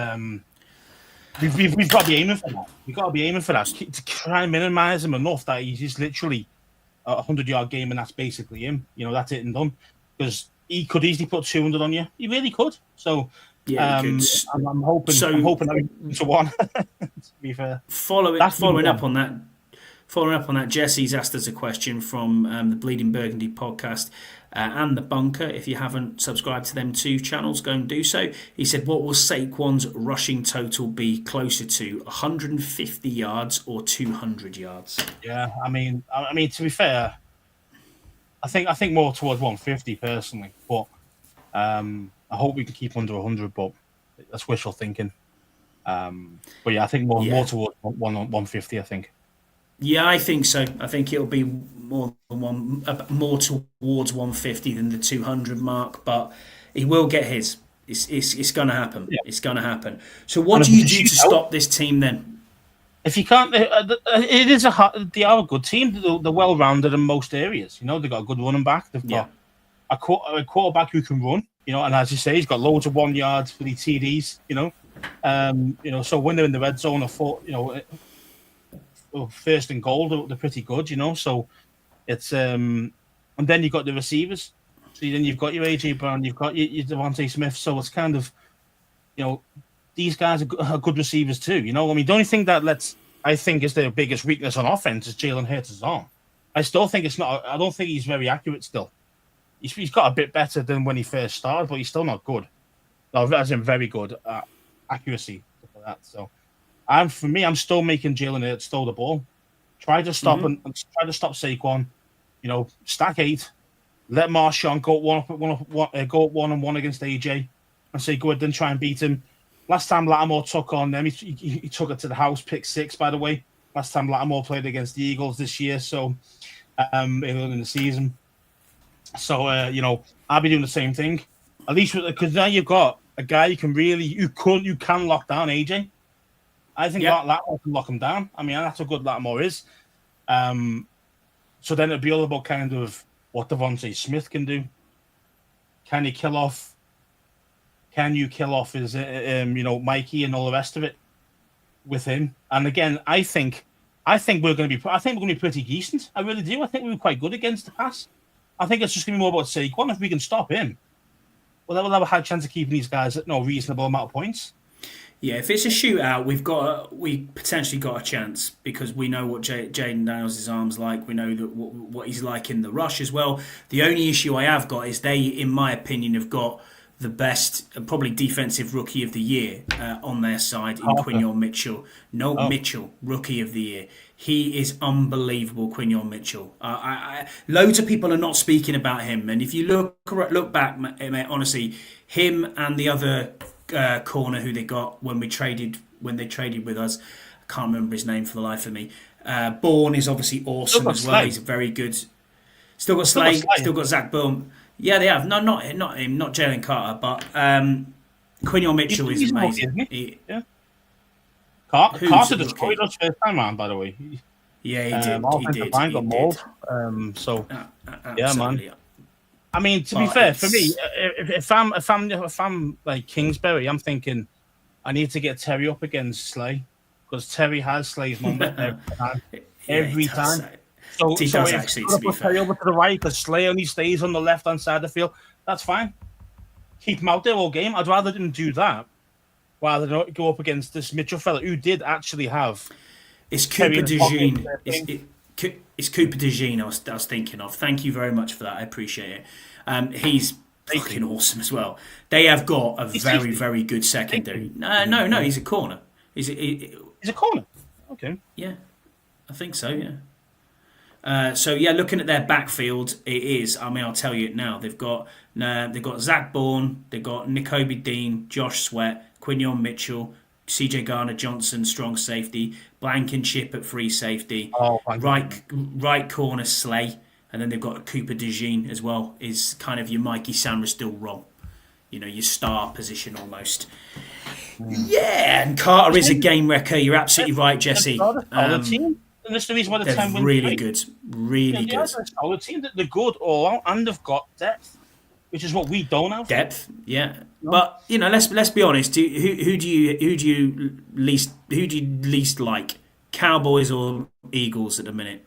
we've got to be aiming for that. We've got to be aiming for that to try and minimize him enough that he's literally a 100 yard game and that's basically him. That's it and done. Because he could easily put 200 on you. He really could. So. Yeah, I'm hoping. I'm hoping that we to one. To be fair, following up on that, Following up on that, Jesse's asked us a question from the Bleeding Burgundy podcast and the Bunker. If you haven't subscribed to them two channels, go and do so. He said, "What will Saquon's rushing total be closer to, 150 yards or 200 yards?" Yeah, I mean, to be fair, I think more towards 150 personally, but I hope we can keep under 100. But that's wishful thinking. But yeah, I think more towards 150. I think. Yeah, I think so. I think it'll be more towards 150 than the 200 mark, but he will get his. It's going to happen. Yeah. It's going to happen. So, what do you do to stop this team then? If you can't, it is they are a good team. They're well rounded in most areas. You know, they've got a good running back. They've got a quarterback who can run. You know, and as you say, he's got loads of 1 yards for the TDs. You know, so when they're in the red zone or first and goal, they're pretty good. You know, so it's and then you've got the receivers. So then you've got your AJ Brown, you've got your Devontae Smith. So it's kind of, you know, these guys are good receivers too. You know, I mean, the only thing that I think is their biggest weakness on offense is Jalen Hurts' arm. I still think it's not. I don't think he's very accurate still. He's got a bit better than when he first started, but he's still not good. No, as in very good accuracy, stuff like that. So, for me, I'm still making Jalen Hurts throw the ball. Try to stop and try to stop Saquon. You know, stack 8. Let Marshawn go one on one against AJ, and say go ahead and try and beat him. Last time Lattimore took on them, he took it to the house, pick 6, by the way. Last time Lattimore played against the Eagles this year, so early in the season. So you know, I'll be doing the same thing. At least because now you've got a guy you can lock down AJ. I think Lattimore can lock him down. I mean, that's how good Lattimore is. So then it'd be all about kind of what Devontae Smith can do. Can you kill off his, you know, Mikey and all the rest of it with him? And again, I think we're going to be pretty decent. I really do. I think we were quite good against the pass. I think it's just going to be more about Saquon. If we can stop him, well, we'll have a high chance of keeping these guys at no reasonable amount of points. Yeah, if it's a shootout, we potentially got a chance because we know what Jaden Daniels' arm's like. We know that what he's like in the rush as well. The only issue I have got is they, in my opinion, have got the best, probably defensive rookie of the year on their side in Quinyon Mitchell. Mitchell, rookie of the year. He is unbelievable, Quinyon Mitchell. Loads of people are not speaking about him, and if you look back, mate, honestly, him and the other corner who they got when they traded with us, I can't remember his name for the life of me. Bourne is obviously awesome as well. He's very good. Still got Slay. Still got Zach Bourne. Yeah, they have. No, not him, not Jalen Carter, but Quinyon Mitchell is amazing. Carter destroyed us first time around, by the way. Yeah, he did. Got mauled. So yeah, man. I mean, to be fair, for me, if I'm like Kingsbury, I'm thinking I need to get Terry up against Slay because Terry has Slay's number every time. So he does actually, to be fair. Terry over to the right because Slay only stays on the left-hand side of the field. That's fine. Keep him out there all game. I'd rather them do that rather than go up against this Mitchell fella who did actually have. It's Cooper DeJean. It's Cooper DeJean I was thinking of. Thank you very much for that. I appreciate it. He's fucking awesome as well. They have got a very, very good secondary. No, he's a corner. He's a corner? Okay. Yeah, I think so, yeah. Looking at their backfield, it is. I mean, I'll tell you it now. They've got Zach Bourne, they've got Nakobe Dean, Josh Sweat, Quinyon Mitchell, CJ Garner-Johnson, strong safety, Blankenship at free safety, right corner Slay, and then they've got Cooper DeJean as well. Is kind of your Mikey Samra still wrong, you know, your star position almost. Yeah, and Carter is a game wrecker. You're absolutely right, Jesse. And that's the reason why they're really good. Really good. The team that they're good all out and they've got depth, which is what we don't have. Depth, yeah. No. But you know, let's be honest. Who do you least like? Cowboys or Eagles at the minute?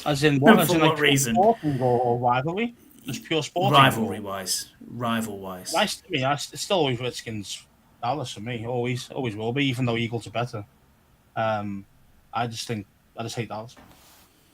As in what? As in what reason? Or rivalry? Just pure sport. Rival wise. Nice to me. It's still always Redskins. Dallas for me. Always will be. Even though Eagles are better. I just think I just hate Dallas. I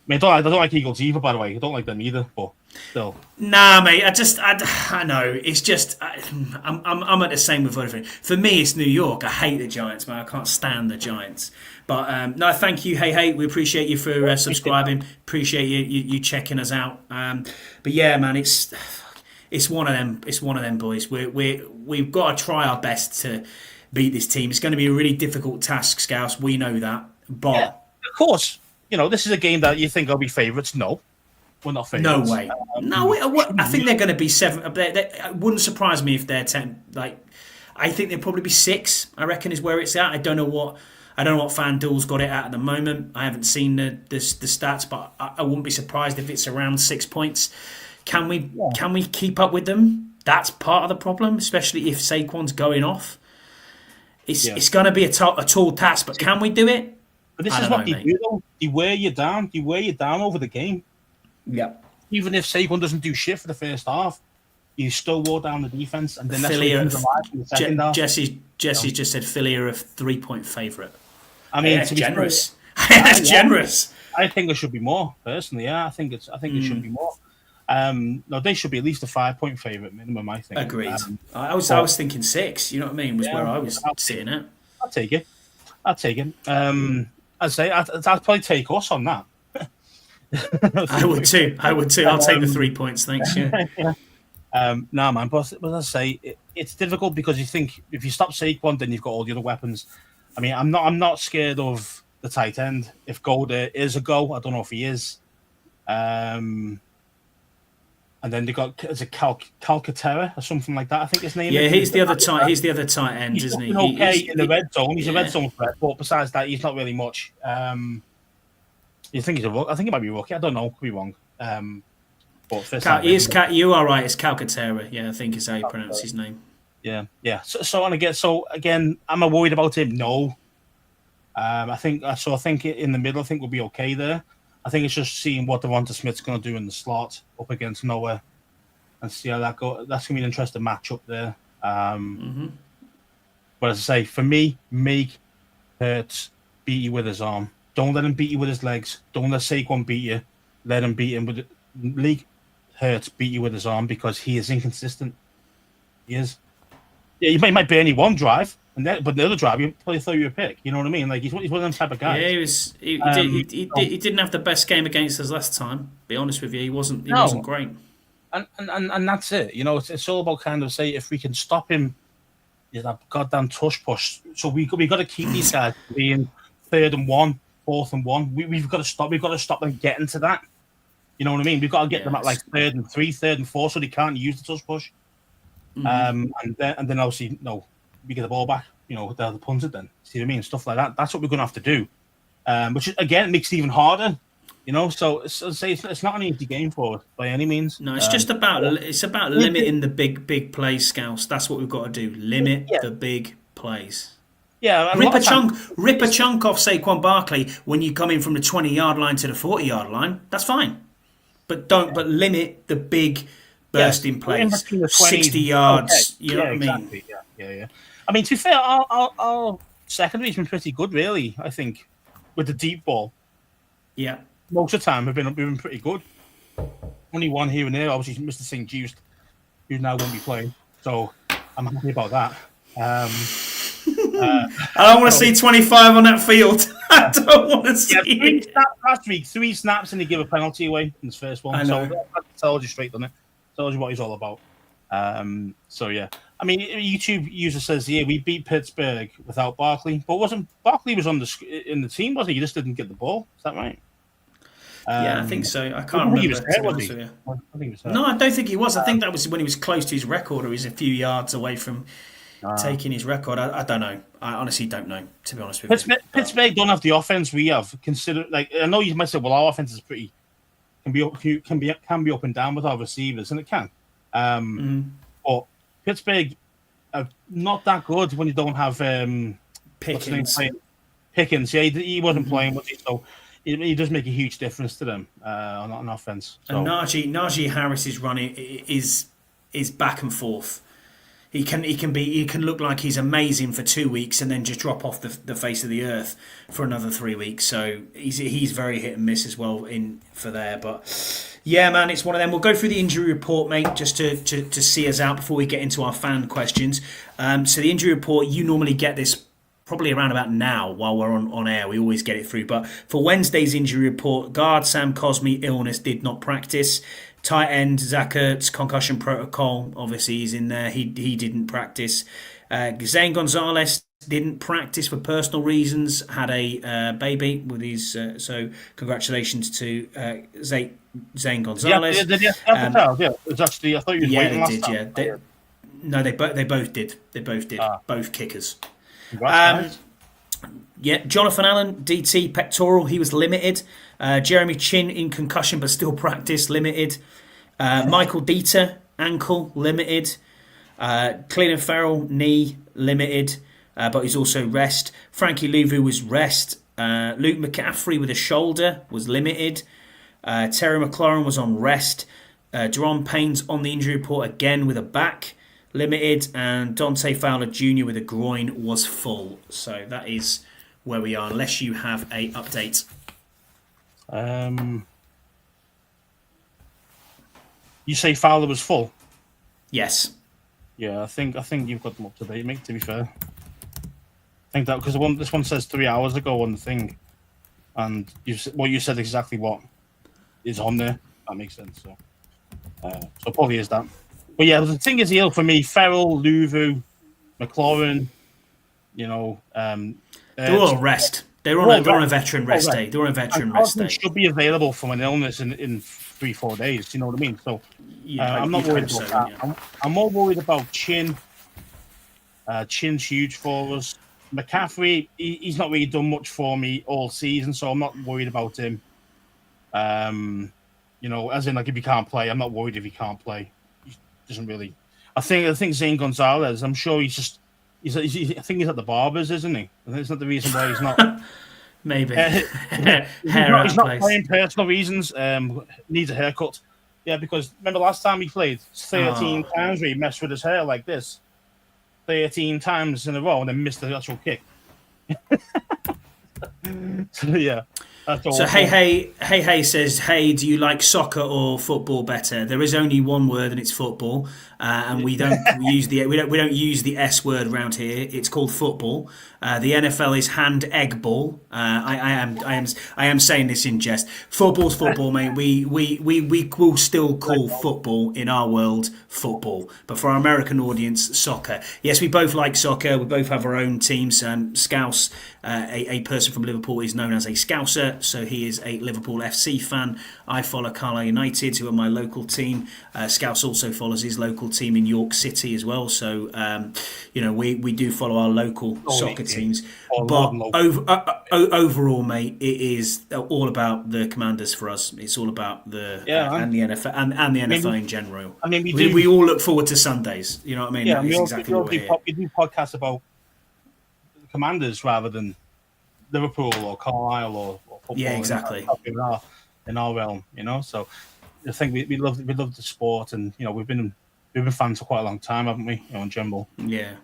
mean, I don't like Eagles either, by the way. I don't like them either, but still. Nah, mate. I know. It's just I'm at the same with everything. For me, it's New York. I hate the Giants, man. I can't stand the Giants. But no, thank you. Hey, we appreciate you for subscribing. Appreciate you checking us out. But yeah, man, it's one of them. It's one of them, boys. We've got to try our best to beat this team. It's going to be a really difficult task, Scouts. We know that, but yeah, of course. This is a game that you think will be favourites. No, we're not favourites. No way. I think they're going to be 7. It wouldn't surprise me if they're 10. I think they'll probably be 6. I reckon is where it's at. I don't know what FanDuel's got it at the moment. I haven't seen the stats, but I wouldn't be surprised if it's around 6 points. Can we keep up with them? That's part of the problem, especially if Saquon's going off. It's going to be a tall task, but can we do it? But this is what they do, though. They wear you down. They wear you down over the game. Yeah. Even if Saquon doesn't do shit for the first half, you still wore down the defense, and then that's what comes alive in the second half. Jesse just said Philly are a 3-point favourite. I mean, to be generous. That's generous. I think there should be more, personally. Yeah, I think it should be more. No, they should be at least a 5-point favourite minimum. I think. Agreed. I was thinking 6. You know what I mean? Was where I was sitting at. I'll take it. I'd say I'd probably take us on that. I would too. I'll take the 3 points. Thanks. Yeah. Nah, man. But as I say, it's difficult because you think if you stop Saquon, then you've got all the other weapons. I mean, I'm not scared of the tight end. If Golder is a go, I don't know if he is. And then they got Calcaterra or something like that. I think his name. Yeah, he's the other tight. He's the other tight end, isn't he? Okay, in the red zone. He's a red zone threat, but besides that, he's not really much. You think he's a rookie? I think he might be a rookie. I don't know. Could be wrong. But you are right. It's Calcaterra. Yeah, I think is how you pronounce his name. Yeah. So again, am I worried about him? No. I think in the middle, I think we'll be okay there. I think it's just seeing what Devonta Smith's going to do in the slot up against Noah and see how that goes. That's going to be an interesting matchup there. But as I say, for me, make Hurts beat you with his arm. Don't let him beat you with his legs. Don't let Saquon beat you. Let him beat him with League Hurts beat you with his arm because he is inconsistent. He is. Yeah, you might burn you one drive, but the other drive you probably throw you a pick. You know what I mean? Like he's one of them type of guys. Yeah, he didn't have the best game against us last time. Be honest with you, he wasn't great. And that's it. It's all about kind of say if we can stop him, that goddamn tush push. So we got to keep these guys being 3rd and 1, 4th and 1. We've got to stop. We've got to stop them getting to that. You know what I mean? We've got to get them at like 3rd and 3, 3rd and 4, so they can't use the tush push. And then obviously we get the ball back. They're the punter then. See what I mean? Stuff like that. That's what we're going to have to do. Which again makes it even harder. So it's not an easy game for us by any means. No, it's just about limiting the big plays, Scouts. That's what we've got to do. Limit the big plays. Yeah, rip a chunk off Saquon Barkley when you come in from the 20-yard line to the 40-yard line. That's fine, but limit the big bursting plays, 60 yards. Okay. You know what exactly. I mean? Yeah. I mean, to be fair, our secondary's been pretty good, really. I think with the deep ball. Yeah. Most of the time, we've been pretty good. Only one here and there, obviously, Mr. St. Just, who now won't be playing. So I'm happy about that. I don't want to see 25 on that field. I don't want to see it. Last week, 3 snaps and he gave a penalty away in his first one. So that tells you straight on it. Tells you what he's all about. So yeah, I mean, YouTube user says, "Yeah, we beat Pittsburgh without Barkley, but Barkley was in the team? Wasn't he? He just didn't get the ball. Is that right?" Yeah, I think so. I can't remember. No, I don't think he was. I think that was when he was close to his record, or he was a few yards away from taking his record. I don't know. I honestly don't know. To be honest with you, Pittsburgh don't have the offense we have. I know you might say, "Well, our offense is pretty can be up and down with our receivers," and it can. But Pittsburgh are not that good when you don't have Pickens. Pickens, yeah, he wasn't playing, was he? So he does make a huge difference to them on offense. So. And Najee Harris's run is back and forth. He can look like he's amazing for 2 weeks and then just drop off the face of the earth for another 3 weeks. So he's very hit and miss as well in for there. But yeah, man, it's one of them. We'll go through the injury report, mate, just to see us out before we get into our fan questions. So the injury report, you normally get this probably around about now while we're on air. We always get it through. But for Wednesday's injury report, guard Sam Cosme, illness, did not practice. Tight end Zach Ertz, concussion protocol. Obviously, he's in there. He didn't practice. Zane Gonzalez didn't practice for personal reasons. Had a baby with his. So congratulations to Zane Gonzalez. Yeah, did you have the child? Yeah, it was actually. I thought you were waiting last time. Yeah, no, they both did. They both did. Both kickers. Yeah, Jonathan Allen, DT, pectoral, he was limited. Jeremy Chin in concussion but still practiced, limited. Michael Dieter, ankle, limited. Clean Farrell, knee, limited, but he's also rest. Frankie Louvu was rest. Luke McCaffrey with a shoulder was limited. Terry McLaurin was on rest. Jerome Payne's on the injury report again with a back, limited. And Dante Fowler Jr. with a groin was full. So that is where we are, unless you have a update. You say Fowler was full? Yes. Yeah, I think you've got them up to date, mate. To be fair, I think that because this one says 3 hours ago on the thing, and you said exactly what is on there. That makes sense. So probably is that. But yeah, the thing is here for me: Farrell, Louvu, McLaurin. You know, they're all on rest. They're on a veteran rest day. They're on a veteran rest day. Should be available from an illness in 3-4 days. You know what I mean? So I'm not worried about that. Yeah. I'm more worried about Chin. Chin's huge for us. McCaffrey, he's not really done much for me all season, so I'm not worried about him. You know, as in like if he can't play, I'm not worried if he can't play. He doesn't really. I think Zane Gonzalez. I'm sure he's just. I think he's at the barbers, isn't he? And that's not the reason why he's not. Maybe. He's not playing personal reasons. Needs a haircut. Yeah, because remember last time he played 13 times where he messed with his hair like this. 13 times in a row and then missed the actual kick. So yeah. So hey says, hey, do you like soccer or football better? There is only one word and it's football, and we don't use the S word around here. It's called football. The NFL is hand egg ball. I am saying this in jest. Football's football, mate. We will still call football in our world football, but for our American audience, soccer. Yes, we both like soccer. We both have our own teams. Scouse, a person from Liverpool, is known as a Scouser, so he is a Liverpool FC fan. I follow Carlisle United, who are my local team. Scouse also follows his local team in York City as well. So we do follow our local soccer teams. But overall, mate, it is all about the Commanders for us. It's all about the and the NFL and the NFL in general. I mean, we all look forward to Sundays. You know what I mean? Yeah, we do podcasts about the Commanders rather than Liverpool or Carlisle or football. Yeah, exactly. In our realm, you know. So I think we love the sport, and you know we've been fans for quite a long time, haven't we? You know, in general. Yeah.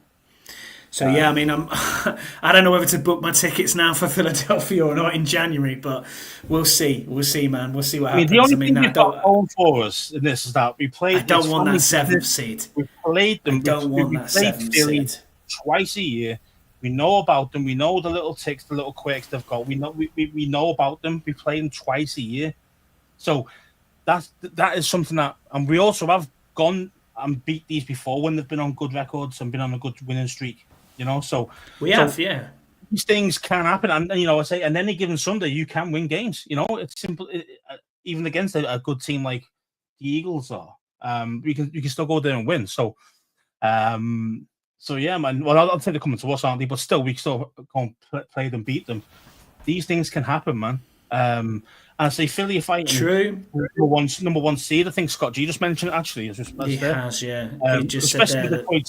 So I mean, I don't know whether to book my tickets now for Philadelphia or not in January, but we'll see. We'll see, man. We'll see what happens. The only thing we've got going for us in this is that we played. I don't want that 7th seed. We played them. I don't want that 7th seed. Twice a year. We know about them. We know the little ticks, the little quirks they've got. We know about them. We play them twice a year. So that is something that, and we also have gone and beat these before when they've been on good records and been on a good winning streak. You know, so yeah. These things can happen, and you know, I say, and any given Sunday you can win games. You know, it's simple. Even against a good team like the Eagles are, you can still go there and win. So, yeah, man. Well, I don't think they're coming to us, aren't they? But still, we can still go and play them, beat them. These things can happen, man. And I say Philly are fighting. True. Number one seed. I think Scott G just mentioned it, actually. He has, yeah. He just especially said there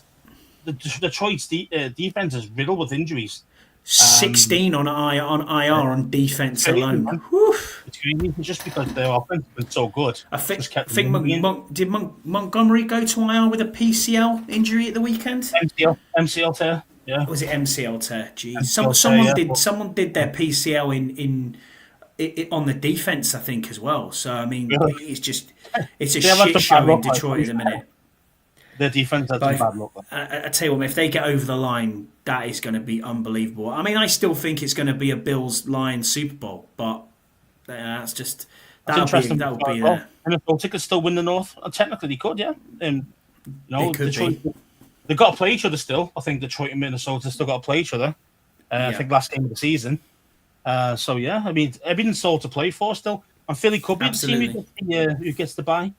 the Detroit's defense is riddled with injuries. 16 on IR on defence alone. Whew. It's crazy. It's just because their offense has been so good. I think Montgomery go to IR with a PCL injury at the weekend? MCL tear. Yeah. Was it MCL tear? Jeez, someone did their PCL in on the defense, I think, as well. So I mean, it's a shit show in Detroit at the minute. Their defense has some bad luck. I tell you what, if they get over the line, that is going to be unbelievable. I mean, I still think it's going to be a Bills-Lions Super Bowl, but that'll be there. Minnesota could still win the North. Technically, they could, yeah. They could Detroit, they've got to play each other still. I think Detroit and Minnesota still got to play each other. I think last game of the season. So yeah, I mean, everything's all to play for still. And Philly could be the team who gets the bye.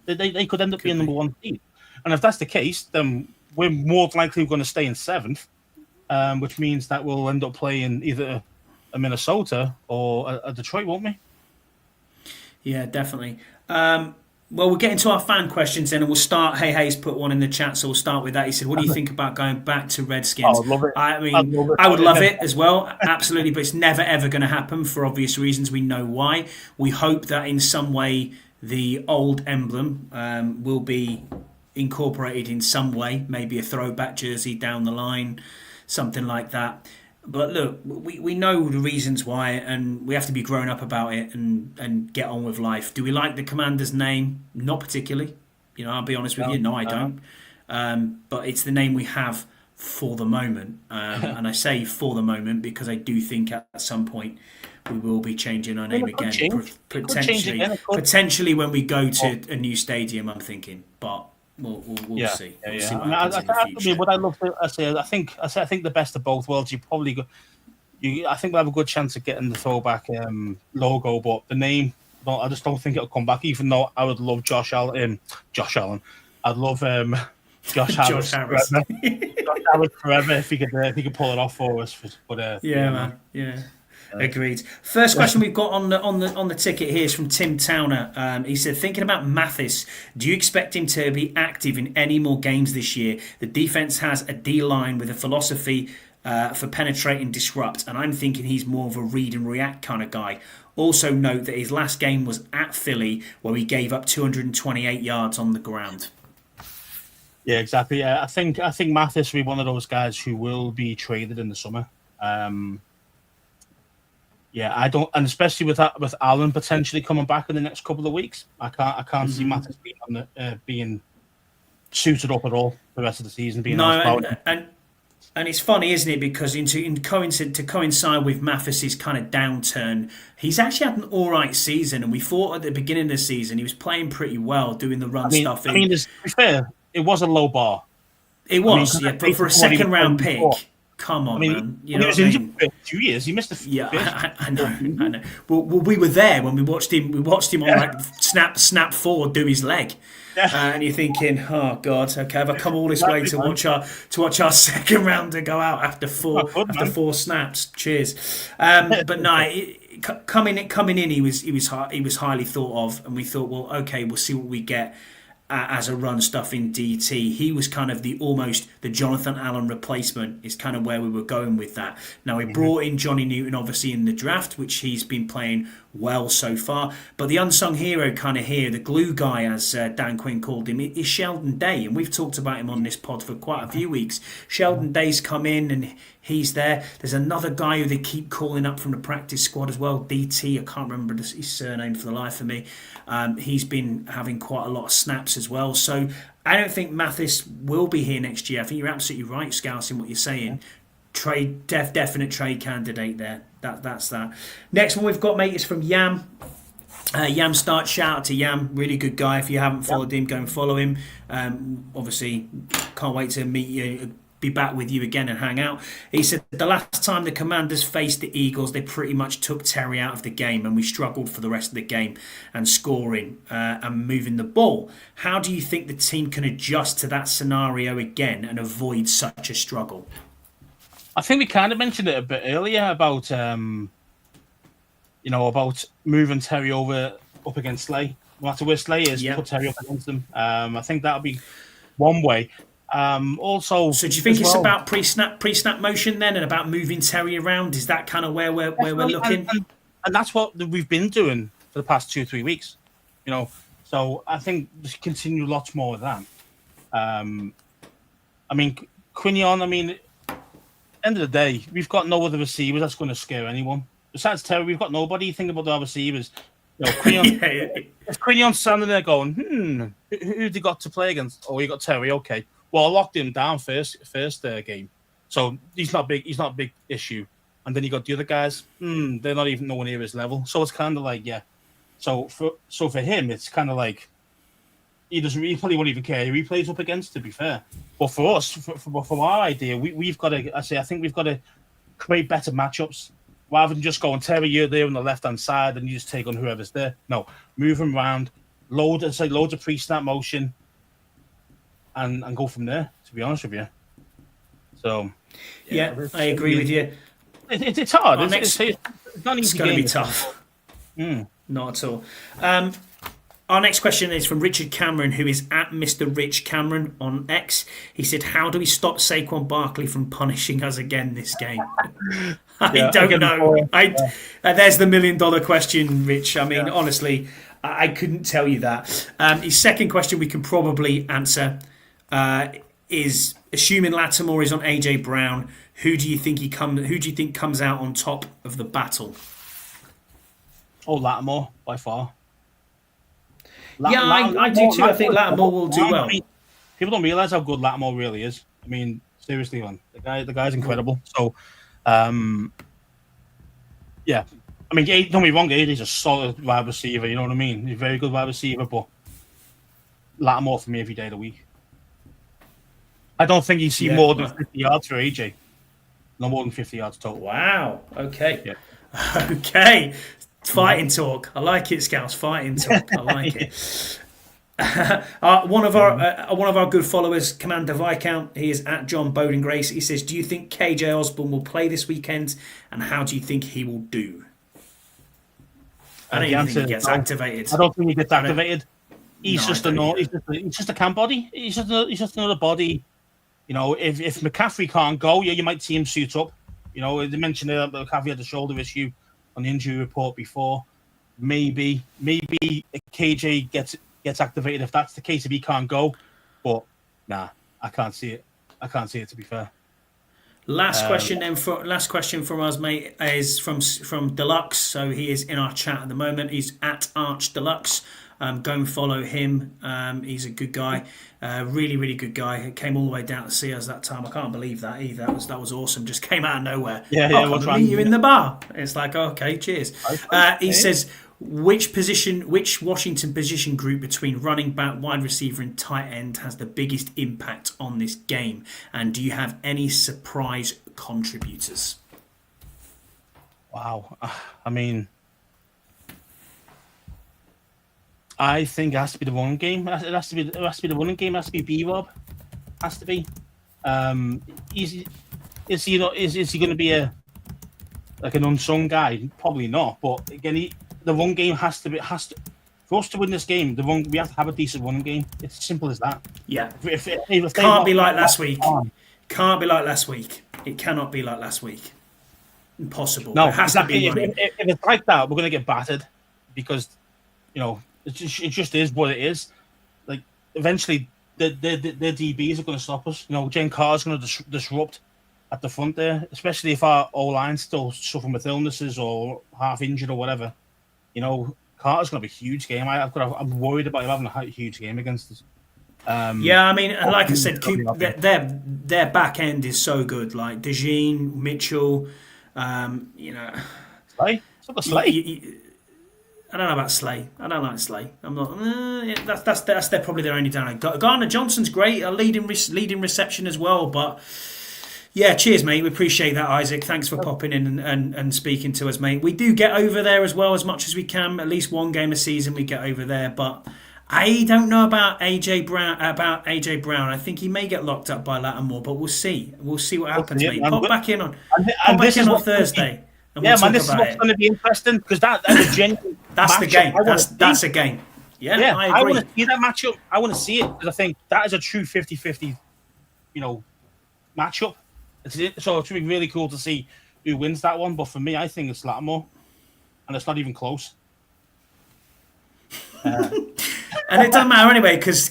They could end up being number one seed. And if that's the case, then we're more likely going to stay in 7th, which means that we'll end up playing either a Minnesota or a Detroit, won't we? Yeah, definitely. Well, we'll get into our fan questions then, and we'll start. Hey, Hayes put one in the chat, so we'll start with that. He said, "What do you think about going back to Redskins?" I'd love it. I mean, I would love it as well, absolutely, but it's never ever going to happen for obvious reasons. We know why. We hope that in some way the old emblem will be incorporated in some way, maybe a throwback jersey down the line, something like that. But look, we know the reasons why, and we have to be grown up about it and get on with life. Do we like the Commander's name? Not particularly. I'll be honest with you. No, I don't. But it's the name we have for the moment. And I say for the moment because I do think at some point we will be changing our name again. Potentially when we go to a new stadium, I'm thinking. But we'll see. We'll see what happens in the future. What I love to say, I think the best of both worlds. I think we'll have a good chance of getting the throwback logo, but the name, I just don't think it'll come back. Even though I would love Josh Allen. I'd love Josh Harris. Josh Harris forever if he could pull it off for us. But man. Yeah. Agreed. First question we've got on the ticket here is from Tim Towner. He said, thinking about Mathis, do you expect him to be active in any more games this year? The defense has a D-line with a philosophy for penetrate and disrupt, and I'm thinking he's more of a read and react kind of guy. Also note that his last game was at Philly, where he gave up 228 yards on the ground. Yeah, exactly. Yeah, I think Mathis will be one of those guys who will be traded in the summer. Yeah, I don't, and especially with Allen potentially coming back in the next couple of weeks, I can't see Mathis being suited up at all for the rest of the season. And it's funny, isn't it? Because to coincide with Mathis's kind of downturn, he's actually had an all right season, and we thought at the beginning of the season he was playing pretty well, doing the run stuff. To be fair, it was a low bar. It was, but for a second round pick. Come on, man! He was injured for 2 years. He missed I know. Well, we were there when we watched him. We watched him on like snap forward, do his leg, and you're thinking, "Oh God, okay, have I come all this way to watch our second rounder go out after four snaps?" Cheers. But no, coming in, he was highly thought of, and we thought, well, okay, we'll see what we get. As a run stuff in DT, he was kind of the Jonathan Allen replacement is kind of where we were going with that. Now we brought in Johnny Newton obviously in the draft, which he's been playing well so far, but the unsung hero kind of here, the glue guy as Dan Quinn called him, is Sheldon Day, and we've talked about him on this pod for quite a few weeks. Sheldon Day's come in and he's there. There's another guy who they keep calling up from the practice squad as well, DT, I can't remember his surname for the life of me. He's been having quite a lot of snaps as well. So I don't think Mathis will be here next year. I think you're absolutely right, Scouse, in what you're saying. Definite trade candidate there. That's that. Next one we've got, mate, is from Yam. Yam Start, shout out to Yam, really good guy. If you haven't followed him, go and follow him. Obviously, can't wait to meet you, be back with you again and hang out. He said the last time the Commanders faced the Eagles, they pretty much took Terry out of the game, and we struggled for the rest of the game and scoring and moving the ball. How do you think the team can adjust to that scenario again and avoid such a struggle? I think we kind of mentioned it a bit earlier about about moving Terry up against Slay. No matter where Slay is, put Terry up against them. I think that'll be one way. Also, So do you think it's well, about pre-snap motion then, and about moving Terry around? Is that kind of where we're looking? And that's what we've been doing for the past 2-3 weeks. So I think just continue lots more with that. I mean, Quinion. I mean, end of the day, we've got no other receivers that's going to scare anyone. Besides Terry, we've got nobody. Think about our receivers. Quinion, if Quinion's standing there going, who'd you got to play against? Oh, you got Terry. Okay. Well, I locked him down first game, so he's not big. He's not a big issue. And then you got the other guys. They're not even nowhere near his level. So it's kind of like, yeah. So for him, it's kind of like he probably won't even care who he plays up against. To be fair, but for us, for our idea, we've got to. I think we've got to create better matchups rather than just going Terry, you're there on the left hand side, and you just take on whoever's there. No, move him around, loads of pre-snap motion. And go from there, to be honest with you. So, yeah, I agree with you. It's hard. It's not easy. It's going to be tough. Not at all. Our next question is from Richard Cameron, who is at Mr. Rich Cameron on X. He said, "How do we stop Saquon Barkley from punishing us again this game?" I don't know. There's the $1 million question, Rich. I mean, honestly, I couldn't tell you that. His second question we can probably answer. Is assuming Lattimore is on AJ Brown, who do you think comes out on top of the battle? Oh, Lattimore by far. I do too. I think Lattimore will do well. People don't realize how good Lattimore really is. I mean, seriously, man, the guy's incredible. So, yeah. I mean, don't get me wrong, he's a solid wide receiver. You know what I mean? He's a very good wide receiver, but Lattimore for me every day of the week. I don't think you see more than 50 yards for AJ. No more than 50 yards total. Wow. Okay. Yeah. Okay. Fighting talk. I like it, Scouts. Fighting talk. I like it. One of our good followers, Commander Viscount, he is at John Bowden Grace. He says, "Do you think KJ Osborne will play this weekend, and how do you think he will do?" I don't even think he gets activated. I don't think he gets activated. He's just a camp body. He's just another body. If McCaffrey can't go, you might see him suit up. They mentioned that McCaffrey had a shoulder issue on the injury report before. Maybe KJ gets activated if that's the case, if he can't go. But nah, I can't see it. To be fair. Last question from us, mate, is from Deluxe. So he is in our chat at the moment. He's at Arch Deluxe. Go and follow him. He's a good guy, really, really good guy. He came all the way down to see us that time. I can't believe that either. That was awesome. Just came out of nowhere. I'll meet you in the bar. It's like, okay, cheers. He says, which Washington position group between running back, wide receiver, and tight end has the biggest impact on this game? And do you have any surprise contributors? Wow, I mean, I think it has to be the running game. It has to be the running game. It has to be B-Rob. Has to be. Is he going to be an unsung guy? Probably not. But again, the run game has to for us to win this game. We have to have a decent running game. It's as simple as that. Yeah. If can't be like last week. Can't be like last week. It cannot be like last week. Impossible. No, it has to be running. If it's like that, we're going to get battered because it just is what it is. Like eventually, the DBs are going to stop us. Jane Carr's going to disrupt at the front there, especially if our O-line's still suffering with illnesses or half injured or whatever. Carter's going to be a huge game. I'm worried about him having a huge game against us. Yeah, I mean, like I said, their back end is so good. Like DeJean, Mitchell, Slay. Slay. I don't know about Slay. I don't like Slay. I'm not. That's probably their only down. Garner Johnson's great, a leading reception as well. But yeah, cheers, mate. We appreciate that, Isaac. Thanks for popping in and speaking to us, mate. We do get over there as well as much as we can. At least one game a season we get over there, but I don't know about AJ Brown. I think he may get locked up by Lattimore, but we'll see. We'll see what happens, mate. Pop back in on Thursday. This is what's going to be interesting because that's a genuine. That's the game. That's a game. Yeah, I agree. want to see that matchup. I want to see it because I think that is a true 50-50 matchup. So it's going to be really cool to see who wins that one. But for me, I think it's Lattimore, and it's not even close. And it doesn't matter anyway, because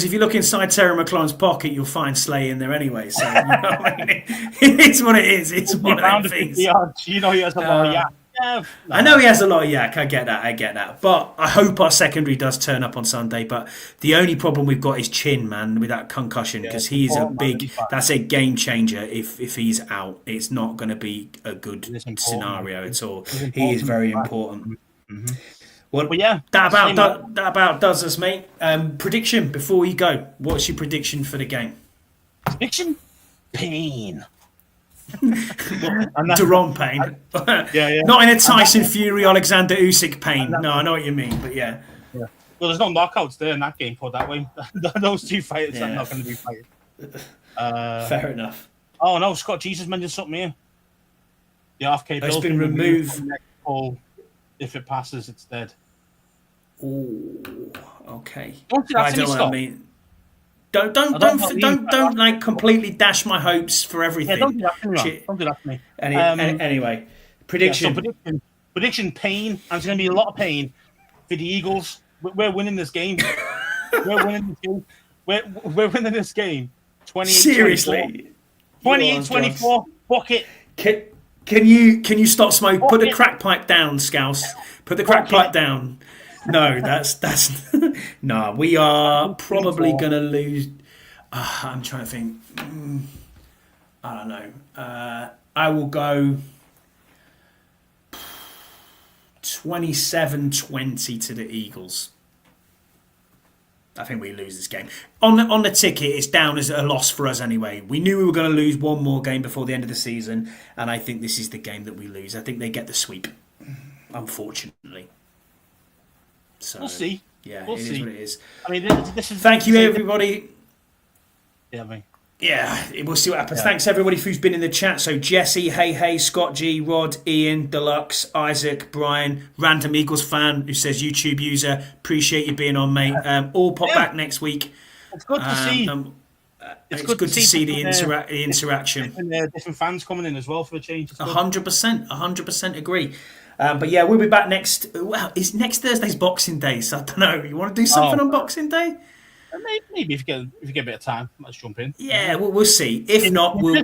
if you look inside Terry McLaurin's pocket, you'll find Slay in there anyway. So you know what I mean? It's what it is. It's one of them things. He has a lot of yak. Yeah, no. I know he has a lot of yak. I get that. But I hope our secondary does turn up on Sunday. But the only problem we've got is Chin, man, with that concussion, because he's a big. That's a game changer. If he's out, it's not going to be a good scenario at all. He is very important. Mm-hmm. Well, yeah, that about does us, mate. Prediction before you go. What's your prediction for the game? Prediction? Pain. Deron Payne. Yeah. Not in a Tyson Fury, Alexander Usyk pain. No, I know what you mean, but yeah. Well, there's no knockouts there in that game, put that way. Those two fighters are not going to be fighting. Fair enough. Oh no, Scott Jesus mentioned something here. The RFK It's been removed. If it passes, it's dead. Oh, okay. Don't do that to me, Scott. Don't like completely dash my hopes for everything. Yeah, don't do that to me. Don't do that to me. Anyway, prediction. Prediction pain. And it's going to be a lot of pain for the Eagles. We're winning this game. We're winning this game. 28. Seriously. 28-24. Bucket. Can you stop smoking? Put the crack pipe down, Scouse. Put the crack pipe down. No, that's no. We are probably going to lose. I'm trying to think. I don't know. I will go 27-20 to the Eagles. I think we lose this game. On the ticket, it's down as a loss for us anyway. We knew we were going to lose one more game before the end of the season, and I think this is the game that we lose. I think they get the sweep, unfortunately. So we'll see. Yeah, we'll see. Is what it is. I mean, this is. Thank you, everybody. Yeah, mate. Yeah, we'll see what happens. Thanks everybody who's been in the chat. So Jesse, hey, Scott G, Rod, Ian, Deluxe, Isaac, Brian, random Eagles fan who says YouTube user. Appreciate you being on, mate. All pop back next week. It's good to see. It's good to see the interaction. Different fans coming in as well for a change. 100% agree. But yeah, we'll be back next. Well, it's next Thursday's Boxing Day, so I don't know. You want to do something on Boxing Day? Maybe if you get a bit of time, let's jump in. Yeah, we'll see. If not, we'll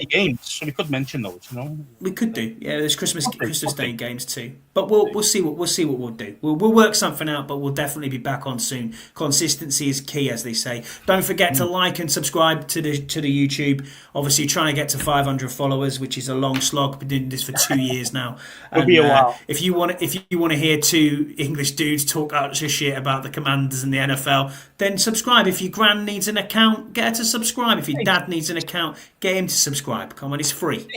games. So we could mention those, you know. We could do. Yeah, there's Christmas Day games too. But we'll see what we'll do. We'll work something out, but we'll definitely be back on soon. Consistency is key, as they say. Don't forget to like and subscribe to the YouTube. Obviously, trying to get to 500 followers, which is a long slog. Been doing this for 2 years now. It'll be a while. If you want to hear two English dudes talk out shit about the Commanders and the NFL, then subscribe. If your gran needs an account, get her to subscribe. If your dad needs an account, get him to subscribe. Come on, it's free.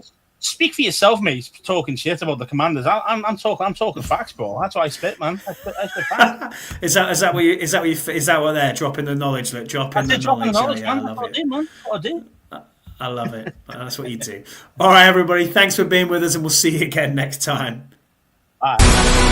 Speak for yourself, mate. Talking shit about the Commanders. I'm talking facts, bro. That's what I spit, man. I spit facts. is that what they're dropping the knowledge? Look, dropping the knowledge. Yeah, I love it. Man. What I do. I love it. That's what you do. All right, everybody. Thanks for being with us, and we'll see you again next time. Bye.